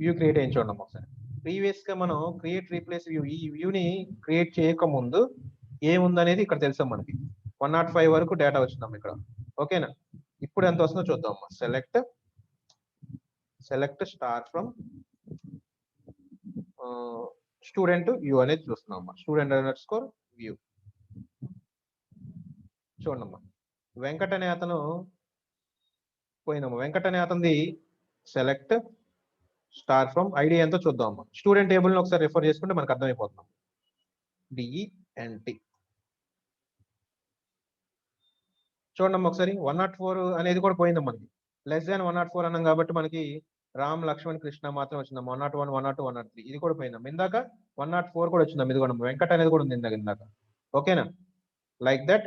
View create అయ్యి చూడండి ఒకసారి. ప్రీవియస్ గా మనం క్రియేట్ రీప్లేస్ వ్యూ, ఈ వ్యూని క్రియేట్ చేయక ముందు ఏముందనేది ఇక్కడ తెలుసాం మనకి. 105 వరకు డేటా వచ్చిందమ్మా ఇక్కడ. ఓకేనా, ఇప్పుడు ఎంత వస్తుందో చూద్దాం అమ్మా. Select star from student view అనేది చూస్తున్నాం అమ్మా. student_view చూడమ్మా. వెంకట్ అనే అతను పోయినమ్మా. వెంకట్ అనే అతనిది సెలెక్ట్ స్టార్ ఫ్రమ్ ఐడి ఎంతో చూద్దాం అమ్మా. స్టూడెంట్ టేబుల్ ని ఒకసారి రిఫర్ చేసుకుంటే మనకు అర్థమైపోతున్నాం. DENT చూడమ్మా ఒకసారి. 104 అనేది కూడా పోయిందమ్మా. మనకి <104 అన్నాం కాబట్టి మనకి రామ్ లక్ష్మణ్ కృష్ణ మాత్రం వచ్చిందమ్మా. 101 102 103 ఇది కూడా పోయిందమ్మా. ఇందాక 104 కూడా వచ్చిందమ్మా. ఇది కూడా వెంకట్ అనేది కూడా ఉంది ఇందాక. ఓకేనా, like that.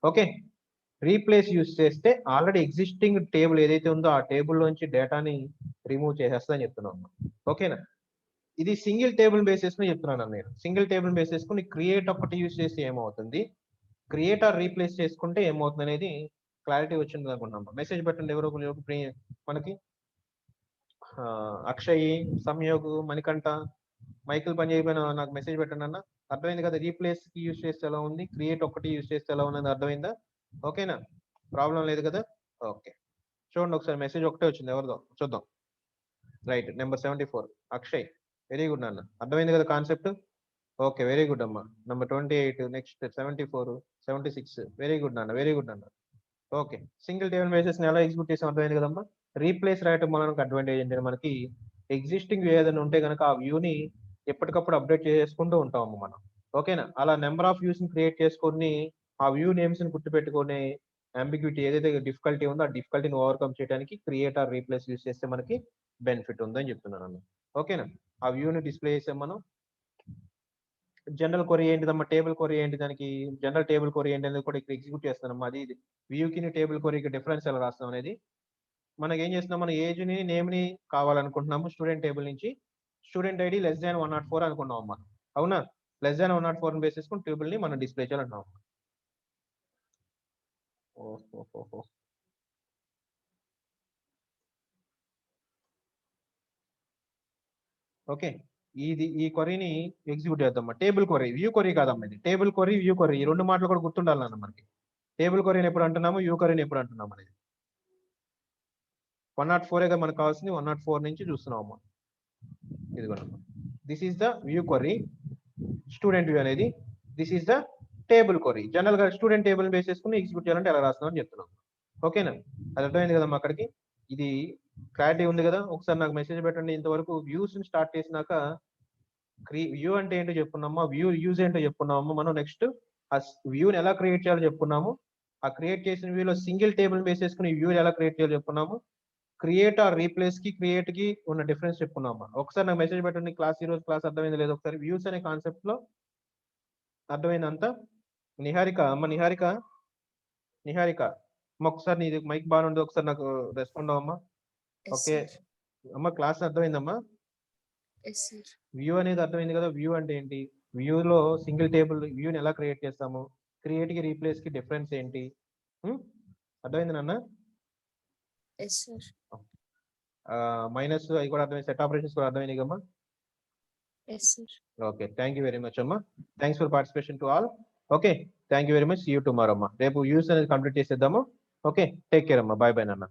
Okay, replace use చేస్తే ఆల్రెడీ ఎగ్జిస్టింగ్ టేబుల్ ఏదైతే ఉందో ఆ టేబుల్ నుంచి డేటాని రిమూవ్ చేసేస్తా చెప్తున్నాను. ఓకేనా, ఇది సింగిల్ టేబుల్ బేసిస్ ని చెప్తున్నాను నేను. సింగిల్ టేబుల్ బేసిస్ ని క్రియేట్ ఒకటి యూస్ చేస్తే ఏమవుతుంది, క్రియేట్ ఆర్ రీప్లేస్ చేసుకుంటే ఏమవుతుంది అనేది క్లారిటీ వచ్చింది అనుకున్నాం. మెసేజ్ పెట్టండి ఎవరో మనకి. అక్షయ్, సంయోగ్, మణికంఠ, మైకిల్ పని చేయకపోయినా నాకు మెసేజ్ పెట్టండి అన్న. అర్థమైంది కదా. రీప్లేస్ కి యూస్ చేస్తే ఎలా ఉంది, క్రియేట్ ఒకటి యూస్ చేస్తే ఎలా ఉన్నది అర్థమైందా. ఓకేనా, ప్రాబ్లం లేదు కదా. ఓకే, చూడండి ఒకసారి మెసేజ్ ఒకటే వచ్చింది ఎవరిదో చూద్దాం. Right, number 74 Akshay. Very good నాన్న, అర్థమైంది కదా కాన్సెప్ట్. ఓకే, వెరీ గుడ్ అమ్మా. నెంబర్ 28 నెక్స్ట్ 74 76 వెరీ గుడ్ నాన్న, వెరీ గుడ్ నాన్న. ఓకే, సింగిల్ టేబుల్ బేసిస్ ఎలా ఎగ్జిక్యూట్ చేసాం అర్థమైంది కదమ్మా. రీప్లేస్ రాయటం మనకు అడ్వాంటేజ్ ఏంటంటే మనకి ఎగ్జిస్టింగ్ ఏదైనా ఉంటే కనుక ఆ వ్యూని ఎప్పటికప్పుడు అప్డేట్ చేసుకుంటూ ఉంటాము మనం. ఓకేనా, అలా నెంబర్ ఆఫ్ వ్యూస్ ని క్రియేట్ చేసుకొని ఆ వ్యూ నేమ్స్ ని గుర్తుపెట్టుకునే అంబిగ్యూటీ ఏదైతే డిఫికల్టీ ఉందో ఆ డిఫికల్టీని ఓవర్కమ్ చేయడానికి క్రియేట్ ఆర్ రీప్లేస్ యూస్ చేస్తే మనకి బెనిఫిట్ ఉందని చెప్తున్నాను. ఓకేనా, ఆ వ్యూని డిస్ప్లే చేసాం మనం. జనరల్ క్వరీ ఏంటిదమ్మా, టేబుల్ క్వరీ ఏంటి, దానికి జనరల్ టేబుల్ క్వరీ ఏంటి అనేది కూడా ఇక్కడ ఎగ్జిక్యూట్ చేస్తానమ్మా. అది వ్యూకి టేబుల్ క్వరీకి డిఫరెన్స్ ఎలా రాస్తాం అనేది మనకి ఏం చేస్తున్నాం, మన ఏజ్ ని నేమ్ ని కావాలనుకుంటున్నాము. స్టూడెంట్ టేబుల్ నుంచి స్టూడెంట్ ఐడి లెస్ దాన్ 104 అనుకున్నాం అమ్మా. అవునా, లెస్ దాన్ 104 బేస్ చేసుకుని టేబుల్ ని మనం డిస్ప్లే చేయాలంటున్నాం. ఓకే, ఈ క్వరీని ఎగ్జిక్యూట్ చేద్దాం. టేబుల్ క్వరీ, వ్యూ క్వరీ కాదమ్మా ఇది. టేబుల్ క్వరీ, వ్యూ క్వరీ ఈ రెండు మాటలు కూడా గుర్తుండాలన్న మనకి. టేబుల్ క్వరీని ఎప్పుడు అంటున్నాము, వ్యూ క్వరీని ఎప్పుడు అంటున్నాము అనేది. 104 మనకు కావాల్సింది. 104 నుంచి చూస్తున్నాం అమ్మా. ఇదిగోనమ్మా, this is the view query, student view అనేది. This is the table query. General గా స్టూడెంట్ టేబుల్ బేస్ చేసుకుని ఎగ్జిక్యూట్ చేయాలంటే ఎలా రాస్తున్నాం అని చెప్తున్నాం. ఓకేనా, అది అర్థమైంది కదమ్మా. అక్కడికి ఇది క్లారిటీ ఉంది కదా. ఒకసారి నాకు మెసేజ్ పెట్టండి. ఇంతవరకు వ్యూస్ స్టార్ట్ చేసినాక వ్యూ అంటే ఏంటో చెప్పుకున్నామా, వ్యూ యూజ్ ఏంటో చెప్పుకున్నాము. మనం నెక్స్ట్ ఆ వ్యూని ఎలా క్రియేట్ చేయాలో చెప్పుకున్నాము. ఆ క్రియేట్ చేసిన వ్యూలో సింగిల్ టేబుల్ బేస్ చేసుకుని వ్యూ ఎలా క్రియేట్ చేయాలో చెప్పుకున్నాము. క్రియేట్ ఆర్ రీప్లేస్ కి క్రియేట్ కి ఉన్న డిఫరెన్స్ చెప్పుకున్నాము. ఒకసారి నాకు మెసేజ్ పెట్టండి. క్లాస్ ఈ రోజు క్లాస్ అర్థమైంది లేదు, ఒకసారి వ్యూస్ అనే కాన్సెప్ట్ లో అర్థమైందంతా. నిహారిక అమ్మ, నిహారిక అమ్మ ఒకసారి నీది మైక్ బాగుంది, ఒకసారి నాకు రెస్పాండ్ అవ్వమ్మా. ఓకే అమ్మ, క్లాస్ అర్థమైందమ్మా. వ్యూ అనేది అర్థమైంది కదా. వ్యూ అంటే ఏంటి, వ్యూలో సింగిల్ టేబుల్ వ్యూని ఎలా క్రియేట్ చేస్తాము, క్రియేట్ కి రీప్లేస్ కి డిఫరెన్స్ ఏంటి, అర్థమైంది నాన్న. మైనస్ అవి కూడా అర్థమైంది, సెట్ ఆపరేషన్స్ కూడా అర్థమైంది కమ్మా. Okay, thank you very much అమ్మా. Thanks for participation to all. Okay, thank you very much. See you tomorrow అమ్మా. రేపు వ్యూస్ అనేది కంప్లీట్ చేసేద్దాము. ఓకే, టేక్ కేర్ అమ్మా. బాయ్ బాయ్ నాన్న.